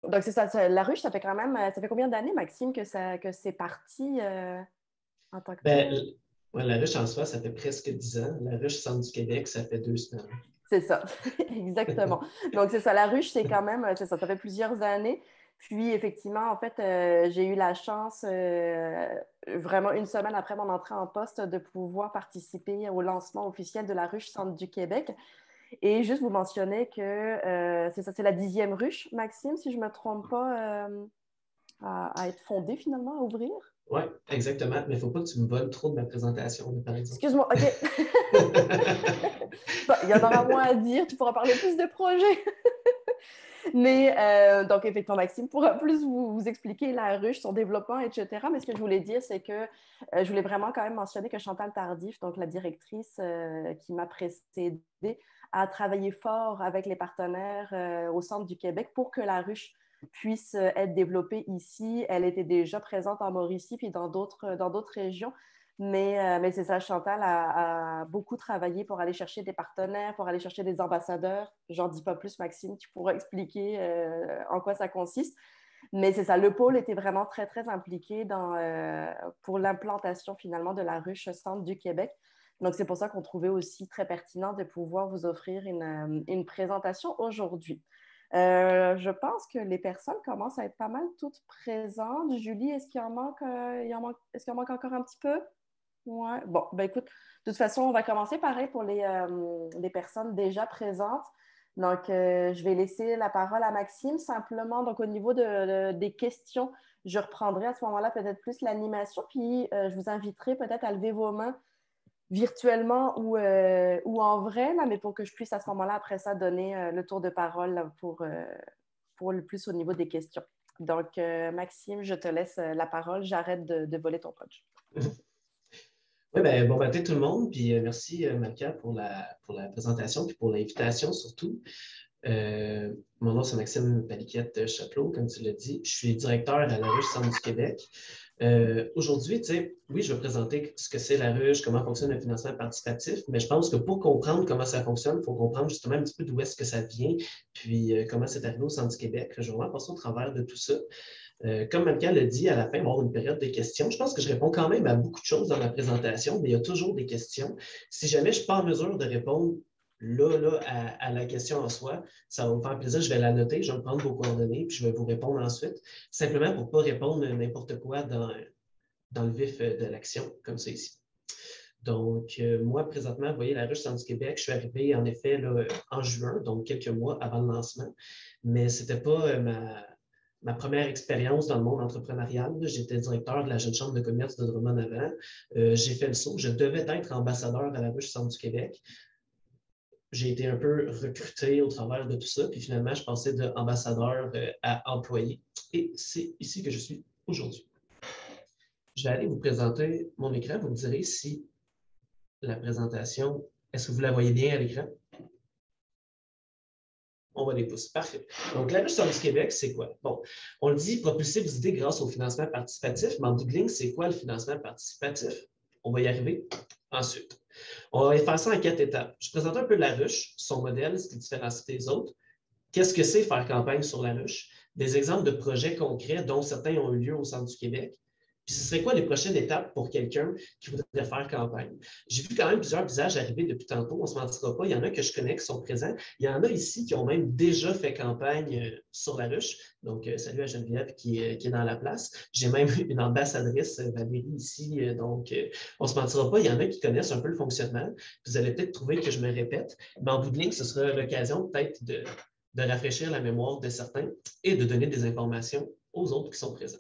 Donc, c'est ça, la ruche, ça fait quand même, ça fait combien d'années, Maxime, que c'est parti en tant que Ben, tel? ouais, la ruche en soi, ça fait presque 10 ans. La ruche Centre du Québec, ça fait 2 semaines. C'est ça, exactement. Donc, c'est ça, la ruche, c'est quand même, c'est ça fait plusieurs années. Puis, effectivement, en fait, j'ai eu la chance, vraiment une semaine après mon entrée en poste, de pouvoir participer au lancement officiel de la ruche Centre du Québec. Et juste vous mentionner que c'est ça, c'est la 10e ruche, Maxime, si je ne me trompe pas, à être fondée finalement, à ouvrir. Oui, exactement. Mais il ne faut pas que tu me voles trop de ma présentation, par exemple. Excuse-moi, OK. Bon, il y en aura moins à dire, tu pourras parler plus de projets. Mais donc, effectivement, Maxime pourra plus vous expliquer la ruche, son développement, etc. Mais ce que je voulais dire, c'est que je voulais vraiment quand même mentionner que Chantal Tardif, donc la directrice qui m'a précédée, a travaillé fort avec les partenaires au centre du Québec pour que la ruche puisse être développée ici. Elle était déjà présente en Mauricie puis dans d'autres régions. Mais c'est ça, Chantal a beaucoup travaillé pour aller chercher des partenaires, pour aller chercher des ambassadeurs. J'en dis pas plus, Maxime, tu pourras expliquer en quoi ça consiste. Mais c'est ça, le pôle était vraiment très, très impliqué pour l'implantation finalement de la ruche centre du Québec. Donc, c'est pour ça qu'on trouvait aussi très pertinent de pouvoir vous offrir une présentation aujourd'hui. Je pense que les personnes commencent à être pas mal toutes présentes. Julie, est-ce qu'il en manque, est-ce qu'il en manque encore un petit peu? Ouais. Bon, ben écoute, de toute façon, on va commencer pareil pour les personnes déjà présentes. Donc, je vais laisser la parole à Maxime simplement. Donc, au niveau des questions, je reprendrai à ce moment-là peut-être plus l'animation, puis je vous inviterai peut-être à lever vos mains virtuellement ou en vrai, là, mais pour que je puisse à ce moment-là, après ça, donner le tour de parole là, pour le plus au niveau des questions. Donc, Maxime, je te laisse la parole. J'arrête de voler ton punch. Oui, ben, bon matin tout le monde, puis merci Malka pour la présentation, puis pour l'invitation surtout. Mon nom, c'est Maxime Paliquette-Chapelot, comme tu l'as dit. Je suis directeur à la Ruche Centre du Québec. Aujourd'hui, tu sais, oui, je vais présenter ce que c'est la ruche, comment fonctionne le financement participatif, mais je pense que pour comprendre comment ça fonctionne, il faut comprendre justement un petit peu d'où est-ce que ça vient, puis comment c'est arrivé au Centre du Québec. Je vais vraiment passer au travers de tout ça. Comme Malka l'a dit, à la fin, on va avoir une période de questions. Je pense que je réponds quand même à beaucoup de choses dans ma présentation, mais il y a toujours des questions. Si jamais je ne suis pas en mesure de répondre là, à la question en soi, ça va me faire plaisir. Je vais la noter, je vais me prendre vos coordonnées, puis je vais vous répondre ensuite, simplement pour ne pas répondre n'importe quoi dans le vif de l'action, comme ça ici. Donc, moi, présentement, vous voyez, la Ruche Centre du Québec, je suis arrivé en effet là, en juin, donc quelques mois avant le lancement, mais ce n'était pas ma première expérience dans le monde entrepreneurial. J'étais directeur de la Jeune Chambre de commerce de Drummond avant. J'ai fait le saut. Je devais être ambassadeur à la Ruche Centre du Québec. J'ai été un peu recruté au travers de tout ça, puis finalement, je passais d'ambassadeur à employé. Et c'est ici que je suis aujourd'hui. Je vais aller vous présenter mon écran. Vous me direz si la présentation, est-ce que vous la voyez bien à l'écran? On voit des pouces. Parfait. Donc, la Ruche Centre du Québec, c'est quoi? Bon, on le dit, propulser vos idées grâce au financement participatif, mais en bout de ligne, c'est quoi le financement participatif? On va y arriver ensuite. On va faire ça en 4 étapes. Je présente un peu la ruche, son modèle, ce qui différencie des autres. Qu'est-ce que c'est faire campagne sur la ruche? Des exemples de projets concrets dont certains ont eu lieu au Centre du Québec. Puis ce serait quoi les prochaines étapes pour quelqu'un qui voudrait faire campagne? J'ai vu quand même plusieurs visages arriver depuis tantôt, on ne se mentira pas. Il y en a que je connais qui sont présents. Il y en a ici qui ont même déjà fait campagne sur la ruche. Donc, salut à Geneviève qui est dans la place. J'ai même une ambassadrice, Valérie, ici. Donc, on ne se mentira pas. Il y en a qui connaissent un peu le fonctionnement. Vous allez peut-être trouver que je me répète, mais en bout de ligne, ce sera l'occasion peut-être de rafraîchir la mémoire de certains et de donner des informations aux autres qui sont présents.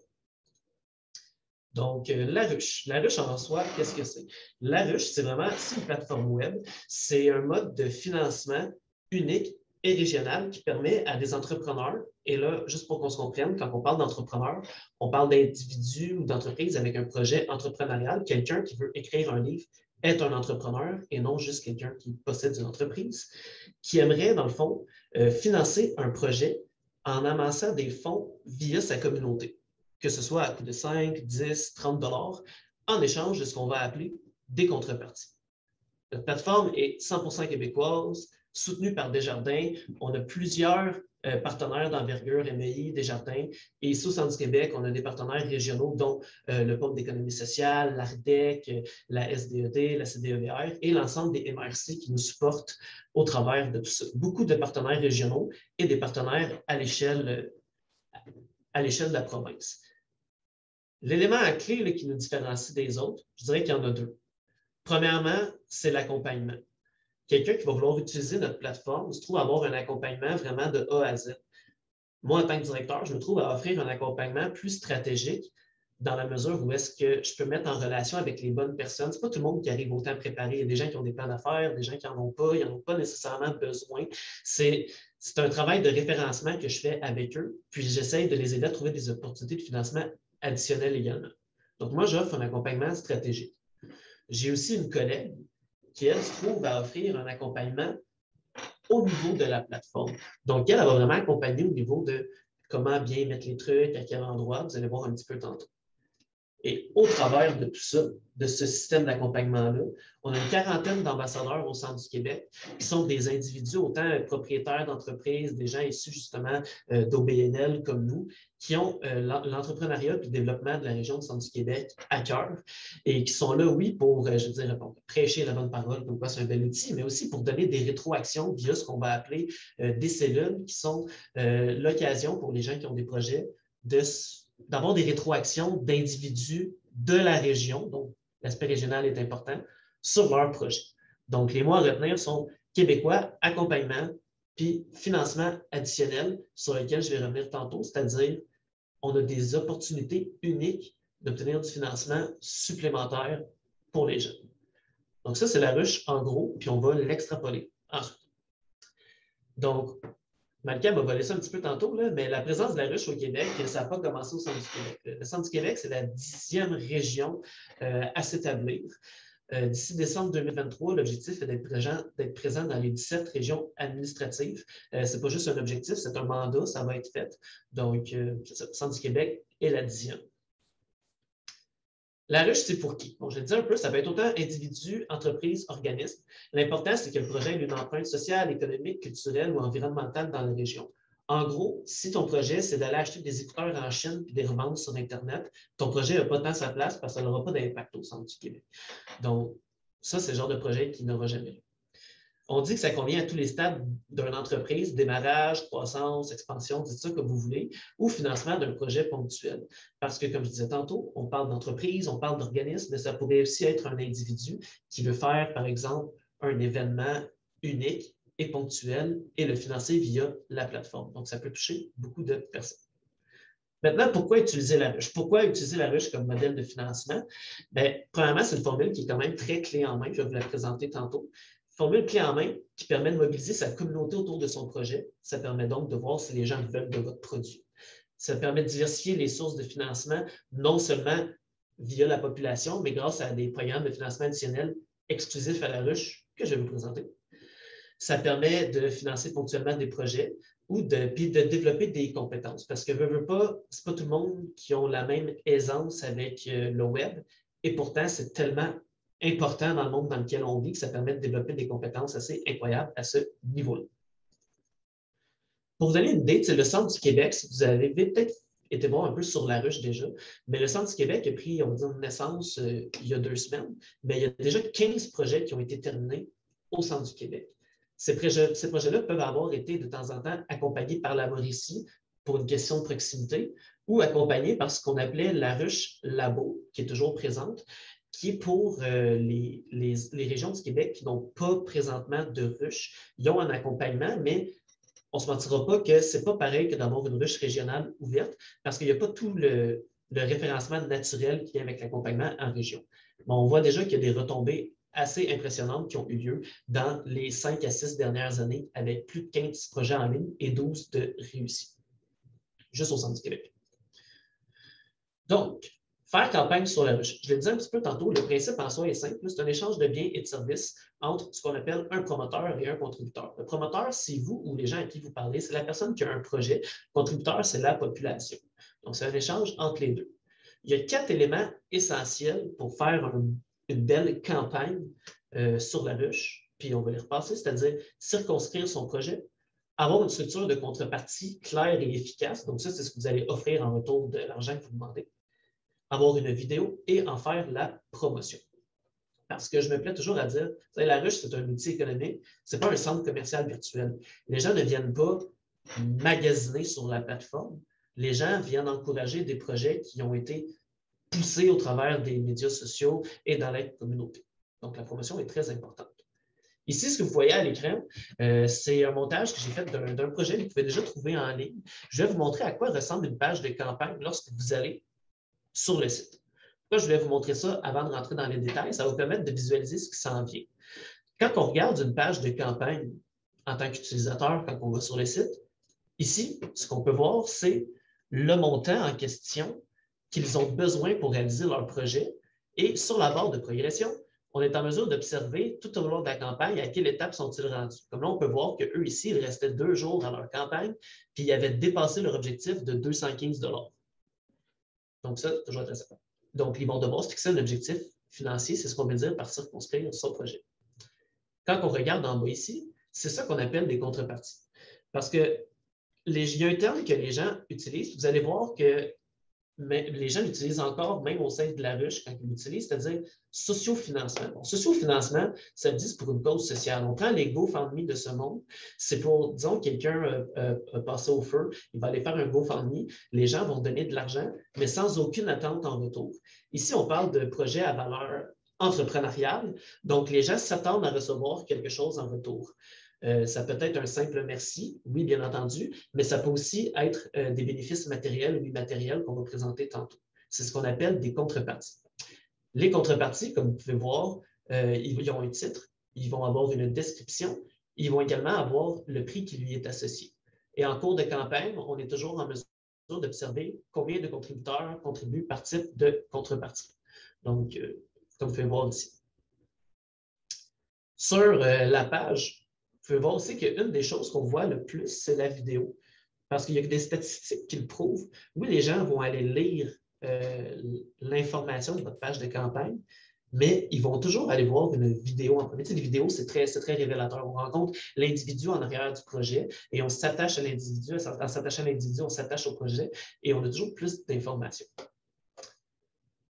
Donc, la ruche. La ruche en soi, qu'est-ce que c'est? La ruche, c'est vraiment une plateforme web. C'est un mode de financement unique et régional qui permet à des entrepreneurs, et là, juste pour qu'on se comprenne, quand on parle d'entrepreneurs, on parle d'individus ou d'entreprises avec un projet entrepreneurial. Quelqu'un qui veut écrire un livre est un entrepreneur et non juste quelqu'un qui possède une entreprise, qui aimerait, dans le fond, financer un projet en amassant des fonds via sa communauté, que ce soit à coût de 5, 10, 30 dollars, en échange de ce qu'on va appeler des contreparties. Notre plateforme est 100% québécoise, soutenue par Desjardins. On a plusieurs partenaires d'envergure, MEI, Desjardins. Et ici, au Centre du Québec, on a des partenaires régionaux, dont le Pôle d'économie sociale, l'ARDEC, la SDED, la CDEVR et l'ensemble des MRC qui nous supportent au travers de tout ça. Beaucoup de partenaires régionaux et des partenaires à l'échelle de la province. L'élément à clé là, qui nous différencie des autres, je dirais qu'il y en a deux. Premièrement, c'est l'accompagnement. Quelqu'un qui va vouloir utiliser notre plateforme se trouve avoir un accompagnement vraiment de A à Z. Moi, en tant que directeur, je me trouve à offrir un accompagnement plus stratégique dans la mesure où est-ce que je peux mettre en relation avec les bonnes personnes. Ce n'est pas tout le monde qui arrive autant préparé. Il y a des gens qui ont des plans d'affaires, des gens qui n'en ont pas, ils n'en ont pas nécessairement besoin. C'est un travail de référencement que je fais avec eux, puis j'essaie de les aider à trouver des opportunités de financement additionnelles également. Donc, moi, j'offre un accompagnement stratégique. J'ai aussi une collègue qui, elle, se trouve à offrir un accompagnement au niveau de la plateforme. Donc, elle va vraiment accompagner au niveau de comment bien mettre les trucs, à quel endroit, vous allez voir un petit peu tantôt. Et au travers de tout ça, de ce système d'accompagnement-là, on a une quarantaine d'ambassadeurs au Centre du Québec qui sont des individus, autant propriétaires d'entreprises, des gens issus justement d'OBNL comme nous, qui ont l'entrepreneuriat et le développement de la région du Centre du Québec à cœur et qui sont là, oui, pour, je veux dire, prêcher la bonne parole, comme quoi c'est un bel outil, mais aussi pour donner des rétroactions via ce qu'on va appeler des cellules, qui sont l'occasion pour les gens qui ont des projets d'avoir des rétroactions d'individus de la région, donc l'aspect régional est important, sur leur projet. Donc, les mots à retenir sont québécois, accompagnement, puis financement additionnel, sur lequel je vais revenir tantôt, c'est-à-dire on a des opportunités uniques d'obtenir du financement supplémentaire pour les jeunes. Donc, ça, c'est la ruche en gros, puis on va l'extrapoler ensuite. Donc, Malika m'a volé ça un petit peu tantôt, là, mais la présence de la ruche au Québec, ça n'a pas commencé au Centre du Québec. Le Centre du Québec, c'est la 10e région à s'établir. D'ici décembre 2023, l'objectif est d'être présent dans les 17 régions administratives. Ce n'est pas juste un objectif, c'est un mandat, ça va être fait. Donc, le Centre du Québec est la 10e. La ruche, c'est pour qui? Bon, je vais te dire un peu, ça peut être autant individus, entreprises, organismes. L'important, c'est que le projet ait une empreinte sociale, économique, culturelle ou environnementale dans la région. En gros, si ton projet, c'est d'aller acheter des écouteurs en Chine et des revendre sur Internet, ton projet n'a pas tant sa place parce que ça n'aura pas d'impact au Centre du Québec. Donc, ça, c'est le genre de projet qui n'aura jamais lieu. On dit que ça convient à tous les stades d'une entreprise, démarrage, croissance, expansion, dites ça comme vous voulez, ou financement d'un projet ponctuel. Parce que, comme je disais tantôt, on parle d'entreprise, on parle d'organisme, mais ça pourrait aussi être un individu qui veut faire, par exemple, un événement unique et ponctuel et le financer via la plateforme. Donc, ça peut toucher beaucoup de personnes. Maintenant, pourquoi utiliser la ruche? Pourquoi utiliser la ruche comme modèle de financement? Bien, premièrement, c'est une formule qui est quand même très clé en main. Je vais vous la présenter tantôt. Formule clé en main qui permet de mobiliser sa communauté autour de son projet. Ça permet donc de voir si les gens veulent de votre produit. Ça permet de diversifier les sources de financement, non seulement via la population, mais grâce à des programmes de financement additionnels exclusifs à la ruche que je vais vous présenter. Ça permet de financer ponctuellement des projets ou puis de développer des compétences. Parce que, ce n'est pas tout le monde qui a la même aisance avec le web. Et pourtant, c'est tellement important dans le monde dans lequel on vit que ça permet de développer des compétences assez incroyables à ce niveau-là. Pour vous donner une idée, le Centre du Québec, si vous avez peut-être été voir un peu sur la ruche déjà, mais le Centre du Québec a pris, on va dire, naissance il y a 2 semaines, mais il y a déjà 15 projets qui ont été terminés au Centre du Québec. Ces projets-là peuvent avoir été de temps en temps accompagnés par la Mauricie pour une question de proximité ou accompagnés par ce qu'on appelait la ruche Labo, qui est toujours présente, qui est pour les régions du Québec qui n'ont pas présentement de ruche. Ils ont un accompagnement, mais on ne se mentira pas que ce n'est pas pareil que d'avoir une ruche régionale ouverte parce qu'il n'y a pas tout le référencement naturel qui vient avec l'accompagnement en région. Bon, on voit déjà qu'il y a des retombées assez impressionnantes qui ont eu lieu dans les 5 à 6 dernières années avec plus de 15 projets en ligne et 12 de réussis, juste au Centre du Québec. Donc, faire campagne sur la ruche. Je le disais un petit peu tantôt, le principe en soi est simple. C'est un échange de biens et de services entre ce qu'on appelle un promoteur et un contributeur. Le promoteur, c'est vous ou les gens à qui vous parlez. C'est la personne qui a un projet. Le contributeur, c'est la population. Donc, c'est un échange entre les deux. Il y a 4 éléments essentiels pour faire une belle campagne sur la ruche. Puis, on va les repasser, c'est-à-dire circonscrire son projet, avoir une structure de contrepartie claire et efficace. Donc, ça, c'est ce que vous allez offrir en retour de l'argent que vous demandez. Avoir une vidéo et en faire la promotion. Parce que je me plais toujours à dire, vous savez, la ruche, c'est un outil économique, ce n'est pas un centre commercial virtuel. Les gens ne viennent pas magasiner sur la plateforme. Les gens viennent encourager des projets qui ont été poussés au travers des médias sociaux et dans la communauté. Donc, la promotion est très importante. Ici, ce que vous voyez à l'écran, c'est un montage que j'ai fait d'un projet que vous pouvez déjà trouver en ligne. Je vais vous montrer à quoi ressemble une page de campagne lorsque vous allez sur le site. Pourquoi je vais vous montrer ça avant de rentrer dans les détails? Ça va vous permettre de visualiser ce qui s'en vient. Quand on regarde une page de campagne en tant qu'utilisateur, quand on va sur le site, ici, ce qu'on peut voir, c'est le montant en question qu'ils ont besoin pour réaliser leur projet. Et sur la barre de progression, on est en mesure d'observer tout au long de la campagne à quelle étape sont-ils rendus. Comme là, on peut voir qu'eux, ici, il restait 2 jours à leur campagne, puis ils avaient dépassé leur objectif de 215 $. Donc ça, toujours intéressant. Donc, ils vont devoir se fixer un objectif financier, c'est ce qu'on veut dire par circonscrire son projet. Quand on regarde en bas ici, c'est ça qu'on appelle des contreparties. Parce que il y a un terme que les gens utilisent, vous allez voir que les gens l'utilisent encore, même au sein de la ruche, quand ils l'utilisent, c'est-à-dire sociofinancement. Bon, sociofinancement, ça veut dire pour une cause sociale. On prend les GoFundMe de ce monde, c'est pour, disons, quelqu'un a passé au feu, il va aller faire un GoFundMe, les gens vont donner de l'argent, mais sans aucune attente en retour. Ici, on parle de projets à valeur entrepreneuriale, donc les gens s'attendent à recevoir quelque chose en retour. Ça peut être un simple merci, oui, bien entendu, mais ça peut aussi être des bénéfices matériels ou immatériels qu'on va présenter tantôt. C'est ce qu'on appelle des contreparties. Les contreparties, comme vous pouvez voir, ils ont un titre, ils vont avoir une description, ils vont également avoir le prix qui lui est associé. Et en cours de campagne, on est toujours en mesure d'observer combien de contributeurs contribuent par type de contrepartie. Donc, comme vous pouvez voir ici. Sur la page, vous pouvez voir aussi qu'une des choses qu'on voit le plus, c'est la vidéo. Parce qu'il y a des statistiques qui le prouvent. Oui, les gens vont aller lire l'information de votre page de campagne, mais ils vont toujours aller voir une vidéo en premier. Tu sais, les vidéos, c'est très révélateur. On rencontre l'individu en arrière du projet et on s'attache à l'individu. En s'attachant à l'individu, on s'attache au projet et on a toujours plus d'informations.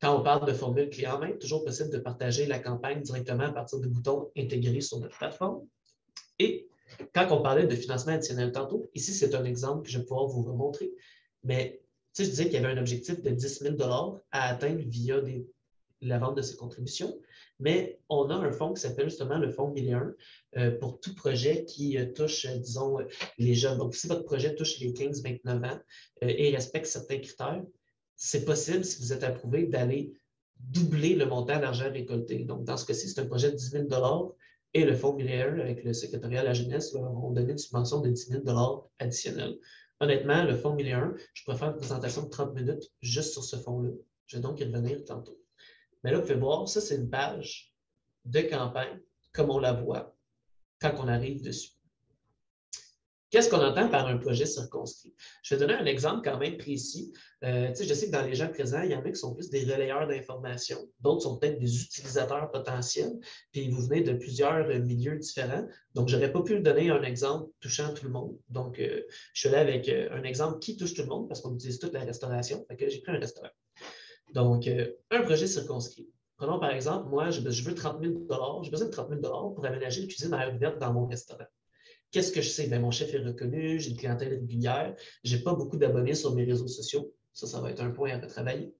Quand on parle de formule clé en main, toujours possible de partager la campagne directement à partir de boutons intégrés sur notre plateforme. Et quand on parlait de financement additionnel tantôt, ici, c'est un exemple que je vais pouvoir vous remontrer. Mais je disais qu'il y avait un objectif de 10 000 $ à atteindre via la vente de ces contributions. Mais on a un fonds qui s'appelle justement le fonds 1001 pour tout projet qui touche, disons, les jeunes. Donc, si votre projet touche les 15-29 ans et respecte certains critères, c'est possible, si vous êtes approuvé, d'aller doubler le montant d'argent récolté. Donc, dans ce cas-ci, c'est un projet de 10 000 $ et le Fonds 1001, avec le secrétariat à la jeunesse, ont donné une subvention de 10 000 $ additionnels. Honnêtement, le Fonds 1001, je pourrais faire une présentation de 30 minutes juste sur ce fonds-là. Je vais donc y revenir tantôt. Mais là, vous pouvez voir, ça, c'est une page de campagne, comme on la voit quand on arrive dessus. Qu'est-ce qu'on entend par un projet circonscrit? Je vais donner un exemple quand même précis. Je sais que dans les gens présents, il y en a qui sont plus des relayeurs d'informations, d'autres sont peut-être des utilisateurs potentiels, puis vous venez de plusieurs milieux différents. Donc, je n'aurais pas pu donner un exemple touchant tout le monde. Donc, je suis là avec un exemple qui touche tout le monde parce qu'on utilise toute la restauration. Fait que j'ai pris un restaurant. Donc, un projet circonscrit. Prenons par exemple, moi, je veux 30 000 $, j'ai besoin de 30 000 $ pour aménager une cuisine à air ouverte dans mon restaurant. Qu'est-ce que je sais? Bien, mon chef est reconnu, j'ai une clientèle régulière, je n'ai pas beaucoup d'abonnés sur mes réseaux sociaux. Ça va être un point à retravailler.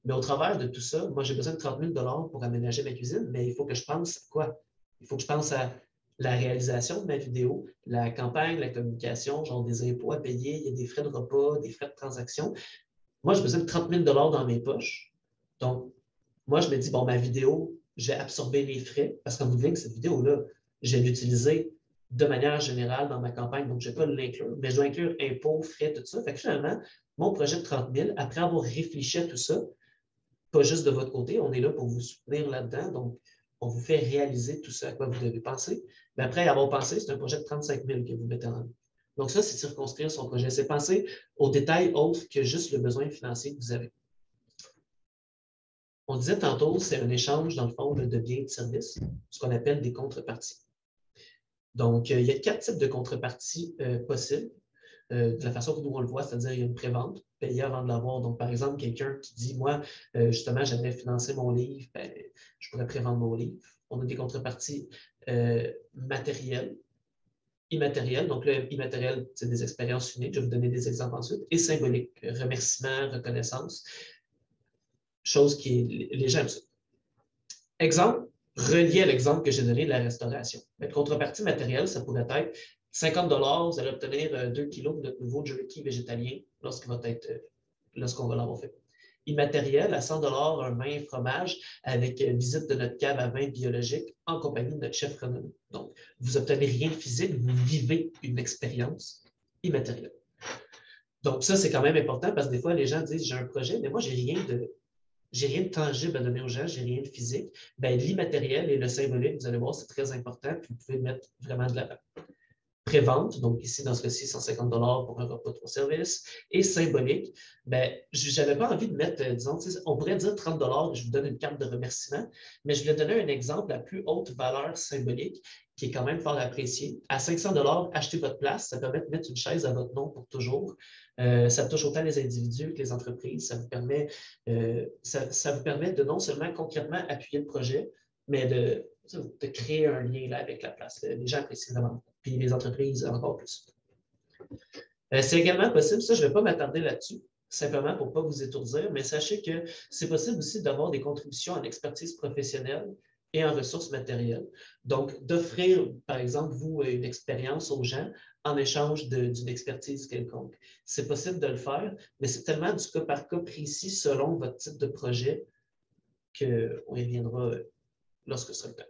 Mais au travers de tout ça, moi, j'ai besoin de 30 000 $ pour aménager ma cuisine, mais il faut que je pense à quoi? Il faut que je pense à la réalisation de ma vidéo, la campagne, la communication, genre des impôts à payer, il y a des frais de repas, des frais de transaction. Moi, j'ai besoin de 30 000 $ dans mes poches. Donc, moi, je me dis, bon, ma vidéo, j'ai absorbé les frais parce qu'en bout de ligne, cette vidéo-là, je vais l'utiliser de manière générale dans ma campagne, donc je ne vais pas l'inclure, mais je dois inclure impôts, frais, tout ça. Fait que finalement, mon projet de 30 000, après avoir réfléchi à tout ça, pas juste de votre côté, on est là pour vous soutenir là-dedans, donc on vous fait réaliser tout ça à quoi vous devez penser. Mais après avoir pensé, c'est un projet de 35 000 que vous mettez en œuvre. Donc ça, c'est circonscrire son projet. C'est penser aux détails autres que juste le besoin financier que vous avez. On disait tantôt, c'est un échange, dans le fond, de biens et de services, ce qu'on appelle des contreparties. Donc, il y a 4 types de contreparties possibles. De la façon dont on le voit, c'est-à-dire il y a une prévente, payer avant de l'avoir. Donc, par exemple, quelqu'un qui dit, moi, justement, j'aimerais financer mon livre, ben, je pourrais prévendre mon livre. On a des contreparties matérielles, immatérielles. Donc, là, immatériel, c'est des expériences uniques. Je vais vous donner des exemples ensuite. Et symboliques, remerciements, reconnaissance, chose qui est, les gens aiment ça. Exemple, relié à l'exemple que j'ai donné de la restauration. La contrepartie matérielle, ça pourrait être 50 vous allez obtenir 2 kilos de notre nouveau jerky végétalien lorsqu'on va l'avoir fait. Immatériel, à 100 un vin et fromage avec visite de notre cave à vin biologique en compagnie de notre chef renommé. Donc, vous n'obtenez rien de physique, vous vivez une expérience immatérielle. Donc, ça, c'est quand même important parce que des fois, les gens disent, j'ai un projet, mais moi, j'ai rien de tangible à donner aux gens, j'ai rien de physique. Ben, l'immatériel et le symbolique, vous allez voir, c'est très important, puis vous pouvez le mettre vraiment de l'avant. Prévente, donc ici, dans ce cas-ci, 150 pour un repas 3 services. Et symbolique, ben, je n'avais pas envie de mettre, disons, on pourrait dire 30 je vous donne une carte de remerciement, mais je voulais donner un exemple à plus haute valeur symbolique, qui est quand même fort apprécié. À 500 achetez votre place, ça permet de mettre une chaise à votre nom pour toujours. Ça touche autant les individus que les entreprises. Ça vous permet de non seulement concrètement appuyer le projet, mais de créer un lien là, avec la place. Les gens apprécient vraiment, puis les entreprises encore plus. C'est également possible, ça je ne vais pas m'attarder là-dessus, simplement pour ne pas vous étourdir, mais sachez que c'est possible aussi d'avoir des contributions en expertise professionnelle et en ressources matérielles. Donc, d'offrir, par exemple, vous, une expérience aux gens en échange d'une expertise quelconque. C'est possible de le faire, mais c'est tellement du cas par cas précis selon votre type de projet qu'on y reviendra lorsque ce sera le cas.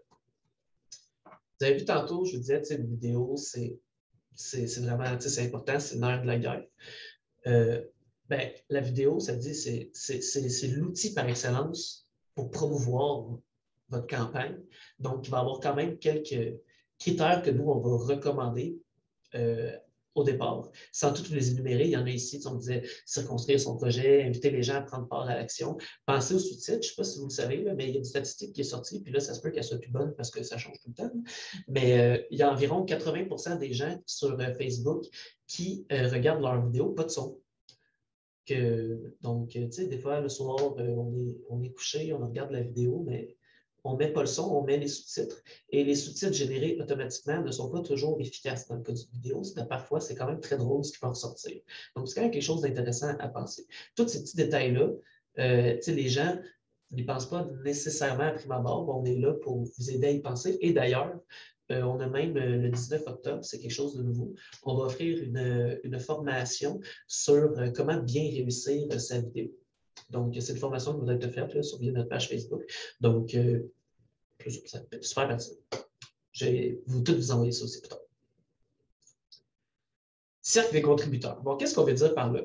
Vous avez vu tantôt, je vous disais, une vidéo, c'est vraiment, c'est important, c'est l'heure de la guerre. Ben, la vidéo, ça dit, c'est l'outil par excellence pour promouvoir votre campagne. Donc, il va y avoir quand même quelques critères que nous, on va recommander au départ. Sans toutes les énumérer, il y en a ici, on disait circonscrire son projet, inviter les gens à prendre part à l'action. Pensez aux sous-titres, je ne sais pas si vous le savez, là, mais il y a une statistique qui est sortie, puis là, ça se peut qu'elle soit plus bonne parce que ça change tout le temps. Mais il y a environ 80% des gens sur Facebook qui regardent leurs vidéos, pas de son. Donc, tu sais, des fois, le soir, on est couché, on regarde la vidéo, mais on ne met pas le son, on met les sous-titres. Et les sous-titres générés automatiquement ne sont pas toujours efficaces dans le cas d'une vidéo. Parfois, c'est quand même très drôle ce qui va ressortir. Donc, c'est quand même quelque chose d'intéressant à penser. Tous ces petits détails-là, tu sais, les gens n'y pensent pas nécessairement à prime abord. On est là pour vous aider à y penser. Et d'ailleurs, on a même le 19 octobre, c'est quelque chose de nouveau. On va offrir une formation sur comment bien réussir sa vidéo. Donc, c'est une formation qui va être faite là, sur notre page Facebook. Donc, ça peut être super pertinent. Je vais vous envoyer ça aussi plus tard. Cercle des contributeurs. Bon, qu'est-ce qu'on veut dire par là?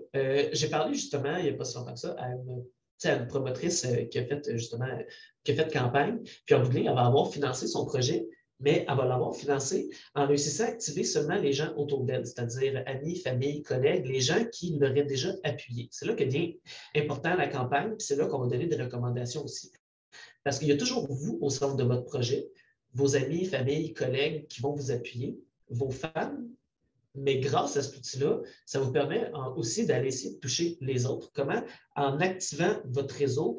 J'ai parlé justement, il n'y a pas si longtemps que ça, à une promotrice qui a fait campagne, puis en bout de ligne, elle va avoir financé son projet, mais elle va l'avoir financé en réussissant à activer seulement les gens autour d'elle, c'est-à-dire amis, famille, collègues, les gens qui l'auraient déjà appuyé. C'est là que devient important la campagne, puis c'est là qu'on va donner des recommandations aussi. Parce qu'il y a toujours vous au centre de votre projet, vos amis, famille, collègues qui vont vous appuyer, vos fans, mais grâce à cet outil-là, ça vous permet aussi d'aller essayer de toucher les autres. Comment? En activant votre réseau,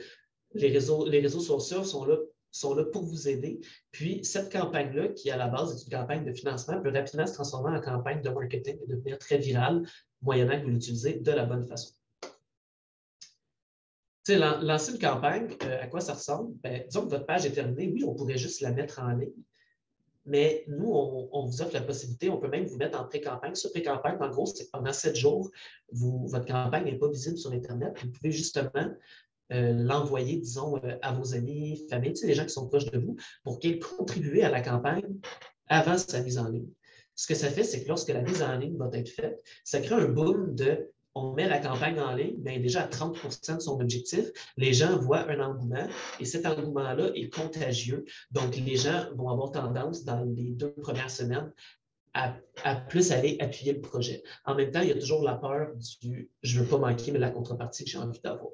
les réseaux sociaux sont là pour vous aider. Puis, cette campagne-là, qui à la base est une campagne de financement, peut rapidement se transformer en campagne de marketing et devenir très virale, moyennant que vous l'utilisez de la bonne façon. Tu sais, lancer une campagne, à quoi ça ressemble? Ben, disons que votre page est terminée, oui, on pourrait juste la mettre en ligne, mais nous, on vous offre la possibilité, on peut même vous mettre en pré-campagne. Ce pré-campagne, en gros, c'est que pendant 7 jours, votre campagne n'est pas visible sur Internet. Vous pouvez justement l'envoyer, disons, à vos amis, famille, tu sais, les gens qui sont proches de vous, pour qu'ils contribuent à la campagne avant sa mise en ligne. Ce que ça fait, c'est que lorsque la mise en ligne va être faite, ça crée un boom on met la campagne en ligne, bien déjà à 30% de son objectif, les gens voient un engouement et cet engouement-là est contagieux. Donc, les gens vont avoir tendance, dans les 2 premières semaines, à plus aller appuyer le projet. En même temps, il y a toujours la peur du « je ne veux pas manquer, mais la contrepartie que j'ai envie d'avoir ».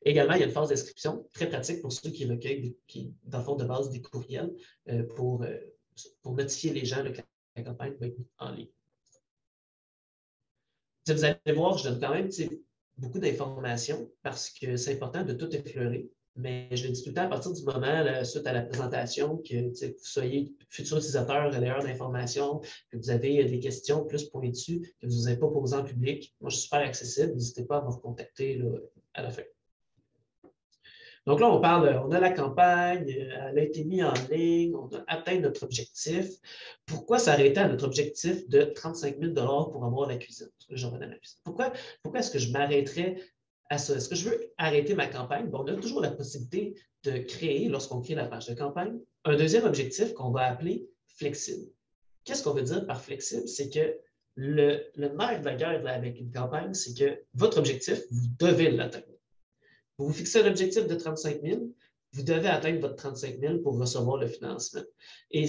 Également, il y a une phase d'inscription très pratique pour ceux qui recueillent, dans le fond de base, des courriels pour notifier les gens la campagne va être mise en ligne. Vous allez voir, je donne quand même beaucoup d'informations parce que c'est important de tout effleurer. Mais je le dis tout le temps, à partir du moment, là, suite à la présentation, que vous soyez futur utilisateur, relayeur d'informations, que vous avez des questions plus pointues, que vous n'avez pas posées en public, moi, je suis super accessible. N'hésitez pas à me recontacter là, à la fin. Donc là, on a la campagne, elle a été mise en ligne, on a atteint notre objectif. Pourquoi s'arrêter à notre objectif de 35 000 pour avoir la cuisine? Pourquoi est-ce que je m'arrêterais à ça? Est-ce que je veux arrêter ma campagne? Bon, on a toujours la possibilité de créer, lorsqu'on crée la page de campagne, un deuxième objectif qu'on va appeler flexible. Qu'est-ce qu'on veut dire par flexible? C'est que le nerf de la guerre avec une campagne, c'est que votre objectif, vous devez l'atteindre. Vous vous fixez un objectif de 35 000, vous devez atteindre votre 35 000 pour recevoir le financement. Et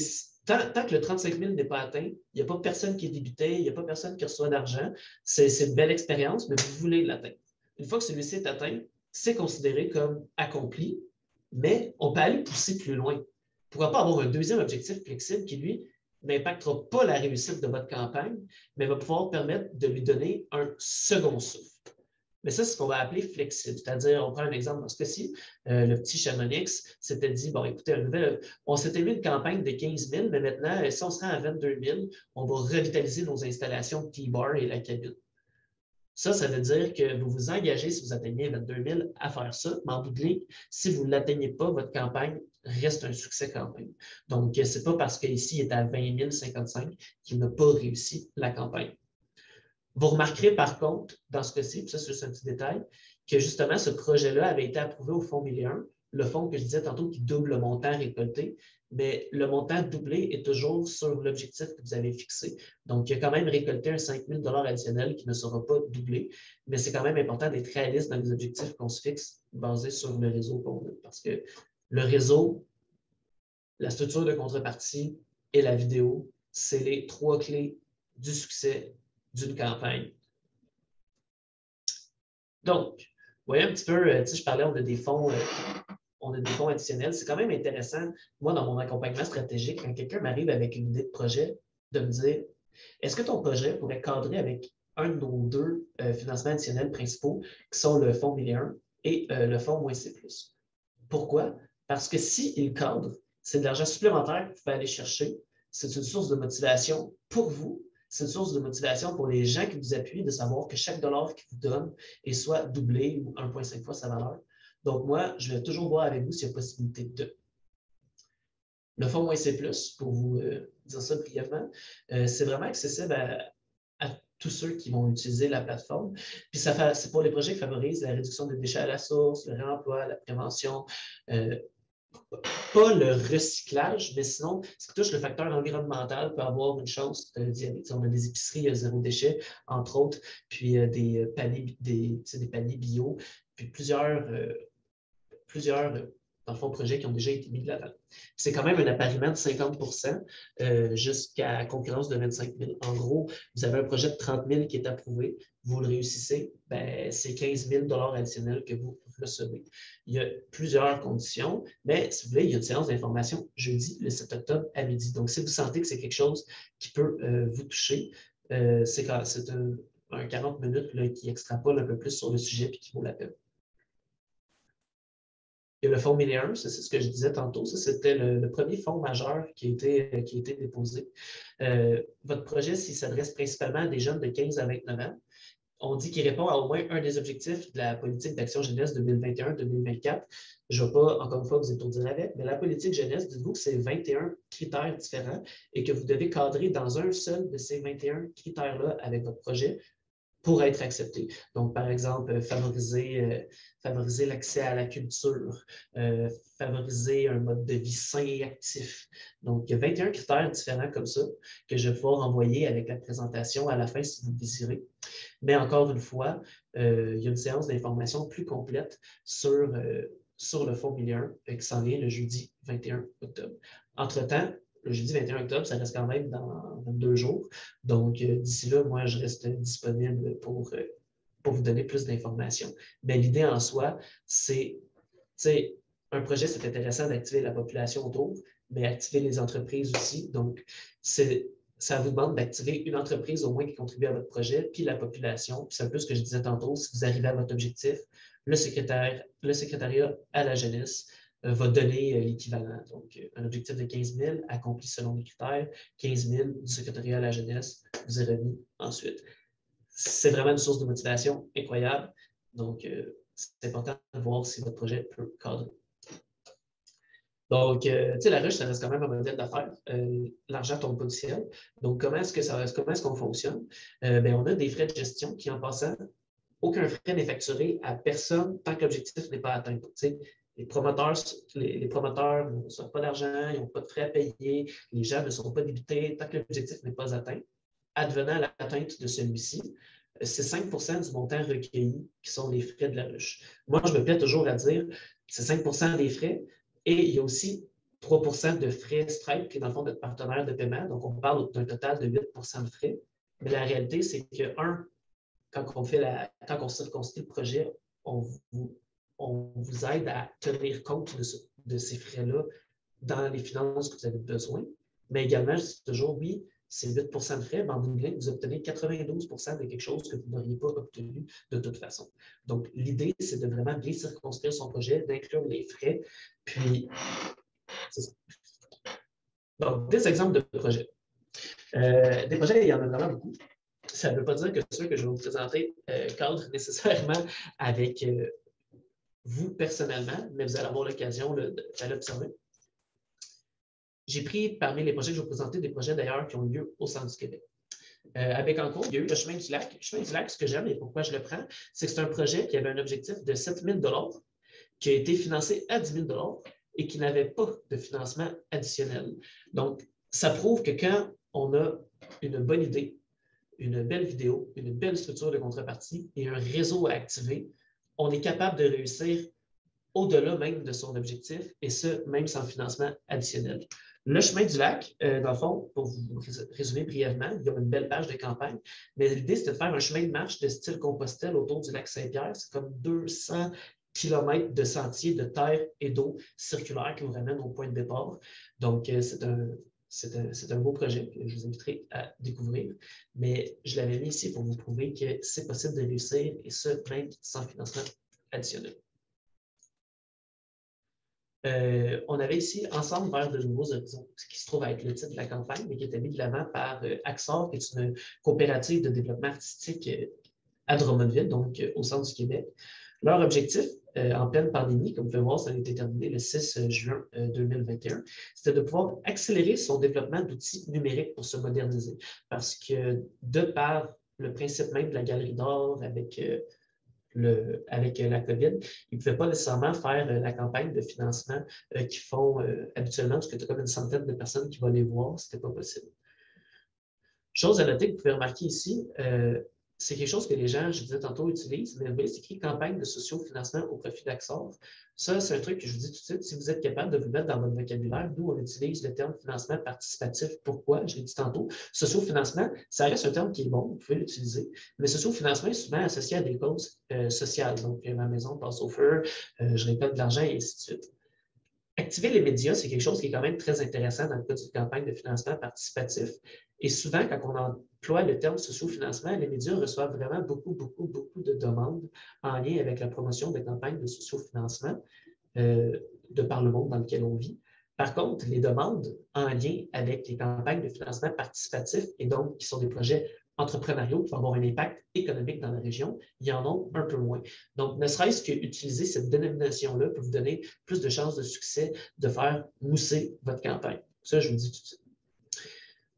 tant que le 35 000 n'est pas atteint, il n'y a pas personne qui est débuté, il n'y a pas personne qui reçoit d'argent. C'est une belle expérience, mais vous voulez l'atteindre. Une fois que celui-ci est atteint, c'est considéré comme accompli, mais on peut aller pousser plus loin. Pourquoi pas avoir un deuxième objectif flexible qui, lui, n'impactera pas la réussite de votre campagne, mais va pouvoir permettre de lui donner un second souffle. Mais ça, c'est ce qu'on va appeler flexible. C'est-à-dire, on prend un exemple dans ce cas-ci, le petit Chamonix s'était dit, bon, écoutez, on s'était mis une campagne de 15 000, mais maintenant, si on se rend à 22 000, on va revitaliser nos installations de T-bar et la cabine. Ça veut dire que vous vous engagez, si vous atteignez 22 000, à faire ça, mais en bout de ligne, si vous ne l'atteignez pas, votre campagne reste un succès quand même. Donc, ce n'est pas parce qu'ici, il est à 20 055 qu'il n'a pas réussi la campagne. Vous remarquerez par contre, dans ce cas-ci, ça c'est juste un petit détail, que justement ce projet-là avait été approuvé au fonds 1001, le fonds que je disais tantôt qui double le montant récolté, mais le montant doublé est toujours sur l'objectif que vous avez fixé. Donc, il y a quand même récolté un 5 000 additionnel qui ne sera pas doublé, mais c'est quand même important d'être réaliste dans les objectifs qu'on se fixe basés sur le réseau qu'on a. Parce que le réseau, la structure de contrepartie et la vidéo, c'est les trois clés du succès d'une campagne. Donc, vous voyez un petit peu, je parlais, on a des fonds additionnels. C'est quand même intéressant, moi, dans mon accompagnement stratégique, quand quelqu'un m'arrive avec une idée de projet, de me dire, est-ce que ton projet pourrait cadrer avec un de nos deux financements additionnels principaux, qui sont le fonds 1001 et le fonds -C+. Pourquoi? Parce que s'il cadre, c'est de l'argent supplémentaire que vous pouvez aller chercher. C'est une source de motivation pour vous. C'est une source de motivation pour les gens qui vous appuient de savoir que chaque dollar qu'ils vous donnent est soit doublé ou 1,5 fois sa valeur. Donc, moi, je vais toujours voir avec vous s'il y a possibilité de. Le fonds -C+, pour vous dire ça brièvement, c'est vraiment accessible à tous ceux qui vont utiliser la plateforme. Puis c'est pour les projets qui favorisent la réduction des déchets à la source, le réemploi, la prévention, pas le recyclage, mais sinon, ce qui touche le facteur environnemental peut avoir une chance d'y aller. On a des épiceries à zéro déchet, entre autres, puis des paniers bio, puis plusieurs dans le fond, projets qui ont déjà été mis de l'avant. C'est quand même un appariement de 50 jusqu'à concurrence de 25 000. En gros, vous avez un projet de 30 000 qui est approuvé, vous le réussissez, c'est 15 000 additionnels que vous recevez. Il y a plusieurs conditions, mais si vous voulez, il y a une séance d'information jeudi, le 7 octobre à midi. Donc, si vous sentez que c'est quelque chose qui peut vous toucher, c'est un 40 minutes là, qui extrapole un peu plus sur le sujet et qui vaut la peine. Il y a le fonds 1001, c'est ce que je disais tantôt. Ça, c'était le premier fonds majeur qui a été déposé. Votre projet, s'il s'adresse principalement à des jeunes de 15 à 29 ans, on dit qu'il répond à au moins un des objectifs de la politique d'action jeunesse 2021-2024. Je ne vais pas, encore une fois, vous étourdir avec, mais la politique jeunesse, dites-vous que c'est 21 critères différents et que vous devez cadrer dans un seul de ces 21 critères-là avec votre projet pour être accepté. Donc, par exemple, favoriser l'accès à la culture, favoriser un mode de vie sain et actif. Donc, il y a 21 critères différents comme ça que je vais pouvoir envoyer avec la présentation à la fin si vous le désirez. Mais encore une fois, il y a une séance d'information plus complète sur le fonds 1001 qui s'en vient le jeudi 21 octobre. Entre-temps, le jeudi 21 octobre, ça reste quand même dans 2 jours. Donc, d'ici là, moi, je reste disponible pour vous donner plus d'informations. Mais l'idée en soi, c'est, un projet, c'est intéressant d'activer la population autour, mais activer les entreprises aussi. Donc, c'est ça vous demande d'activer une entreprise au moins qui contribue à votre projet, puis la population. Puis c'est un peu ce que je disais tantôt, si vous arrivez à votre objectif, le secrétariat à la jeunesse va donner l'équivalent. Donc, un objectif de 15 000 accompli selon les critères, 15 000 du secrétariat à la jeunesse vous est remis ensuite. C'est vraiment une source de motivation incroyable. Donc, c'est important de voir si votre projet peut cadrer. Donc, tu sais, la ruche, ça reste quand même un modèle d'affaires. L'argent ne tombe pas du ciel. Donc, comment est-ce qu'on fonctionne? Ben, on a des frais de gestion qui, en passant, aucun frais n'est facturé à personne tant que l'objectif n'est pas atteint. Tu sais, les promoteurs ne reçoivent pas d'argent, ils n'ont pas de frais à payer, les gens ne seront pas débités tant que l'objectif n'est pas atteint. Advenant l'atteinte de celui-ci, c'est 5 du montant recueilli qui sont les frais de la ruche. Moi, je me plais toujours à dire que c'est 5 des frais et il y a aussi 3 de frais Stripe, qui est dans le fond notre partenaire de paiement. Donc, on parle d'un total de 8 de frais. Mais la réalité, c'est que, quand on circonstitue le projet, on vous aide à tenir compte de ces frais-là dans les finances que vous avez besoin. Mais également, je dis toujours, oui, c'est 8 de frais, mais en bout de ligne, vous obtenez 92 de quelque chose que vous n'auriez pas obtenu de toute façon. Donc, l'idée, c'est de vraiment bien circonscrire son projet, d'inclure les frais, puis c'est ça. Donc, des exemples de projets. Des projets, il y en a vraiment beaucoup. Ça ne veut pas dire que ceux que je vais vous présenter cadrent nécessairement avec vous personnellement, mais vous allez avoir l'occasion de l'observer. J'ai pris parmi les projets que je vais vous présenter des projets d'ailleurs qui ont lieu au centre du Québec. À Bécancour, il y a eu le chemin du lac. Le chemin du lac, ce que j'aime et pourquoi je le prends, c'est que c'est un projet qui avait un objectif de 7 000 $ qui a été financé à 10 000 $ et qui n'avait pas de financement additionnel. Donc, ça prouve que quand on a une bonne idée, une belle vidéo, une belle structure de contrepartie et un réseau à activer, on est capable de réussir au-delà même de son objectif, et ce, même sans financement additionnel. Le chemin du lac, dans le fond, pour vous résumer brièvement, il y a une belle page de campagne, mais l'idée, c'était de faire un chemin de marche de style Compostelle autour du lac Saint-Pierre. C'est comme 200 kilomètres de sentiers de terre et d'eau circulaire qui vous ramènent au point de départ. Donc, c'est un beau projet que je vous inviterai à découvrir, mais je l'avais mis ici pour vous prouver que c'est possible de réussir, et ce, même sans financement additionnel. On avait ici Ensemble vers de nouveaux horizons, ce qui se trouve être le titre de la campagne, mais qui était mis de l'avant par Axor, qui est une coopérative de développement artistique à Drummondville, donc au centre du Québec. Leur objectif, en pleine pandémie, comme vous pouvez voir, ça a été terminé le 6 juin 2021, c'était de pouvoir accélérer son développement d'outils numériques pour se moderniser. Parce que de par le principe même de la galerie d'art avec la COVID, ils ne pouvaient pas nécessairement faire la campagne de financement qu'ils font habituellement, parce que tu as comme une centaine de personnes qui vont les voir, ce n'était pas possible. Chose à noter que vous pouvez remarquer ici, c'est quelque chose que les gens, je disais tantôt, utilisent, mais vous voyez, c'est écrit campagne de sociofinancement au profit d'Axor. Ça, c'est un truc que je vous dis tout de suite, si vous êtes capable de vous mettre dans votre vocabulaire, nous, on utilise le terme financement participatif. Pourquoi? Je l'ai dit tantôt. Sociofinancement, ça reste un terme qui est bon, vous pouvez l'utiliser, mais sociofinancement est souvent associé à des causes sociales. Donc, ma maison passe au feu, je récolte de l'argent, et ainsi de suite. Activer les médias, c'est quelque chose qui est quand même très intéressant dans le cadre d'une campagne de financement participatif. Et souvent, quand on emploie le terme sociofinancement, les médias reçoivent vraiment beaucoup de demandes en lien avec la promotion de campagnes de sociofinancement de par le monde dans lequel on vit. Par contre, les demandes en lien avec les campagnes de financement participatif, et donc qui sont des projets entrepreneuriaux qui vont avoir un impact économique dans la région, il y en a un peu moins. Donc, ne serait-ce qu'utiliser cette dénomination-là peut vous donner plus de chances de succès de faire mousser votre campagne. Ça, je vous dis tout de suite.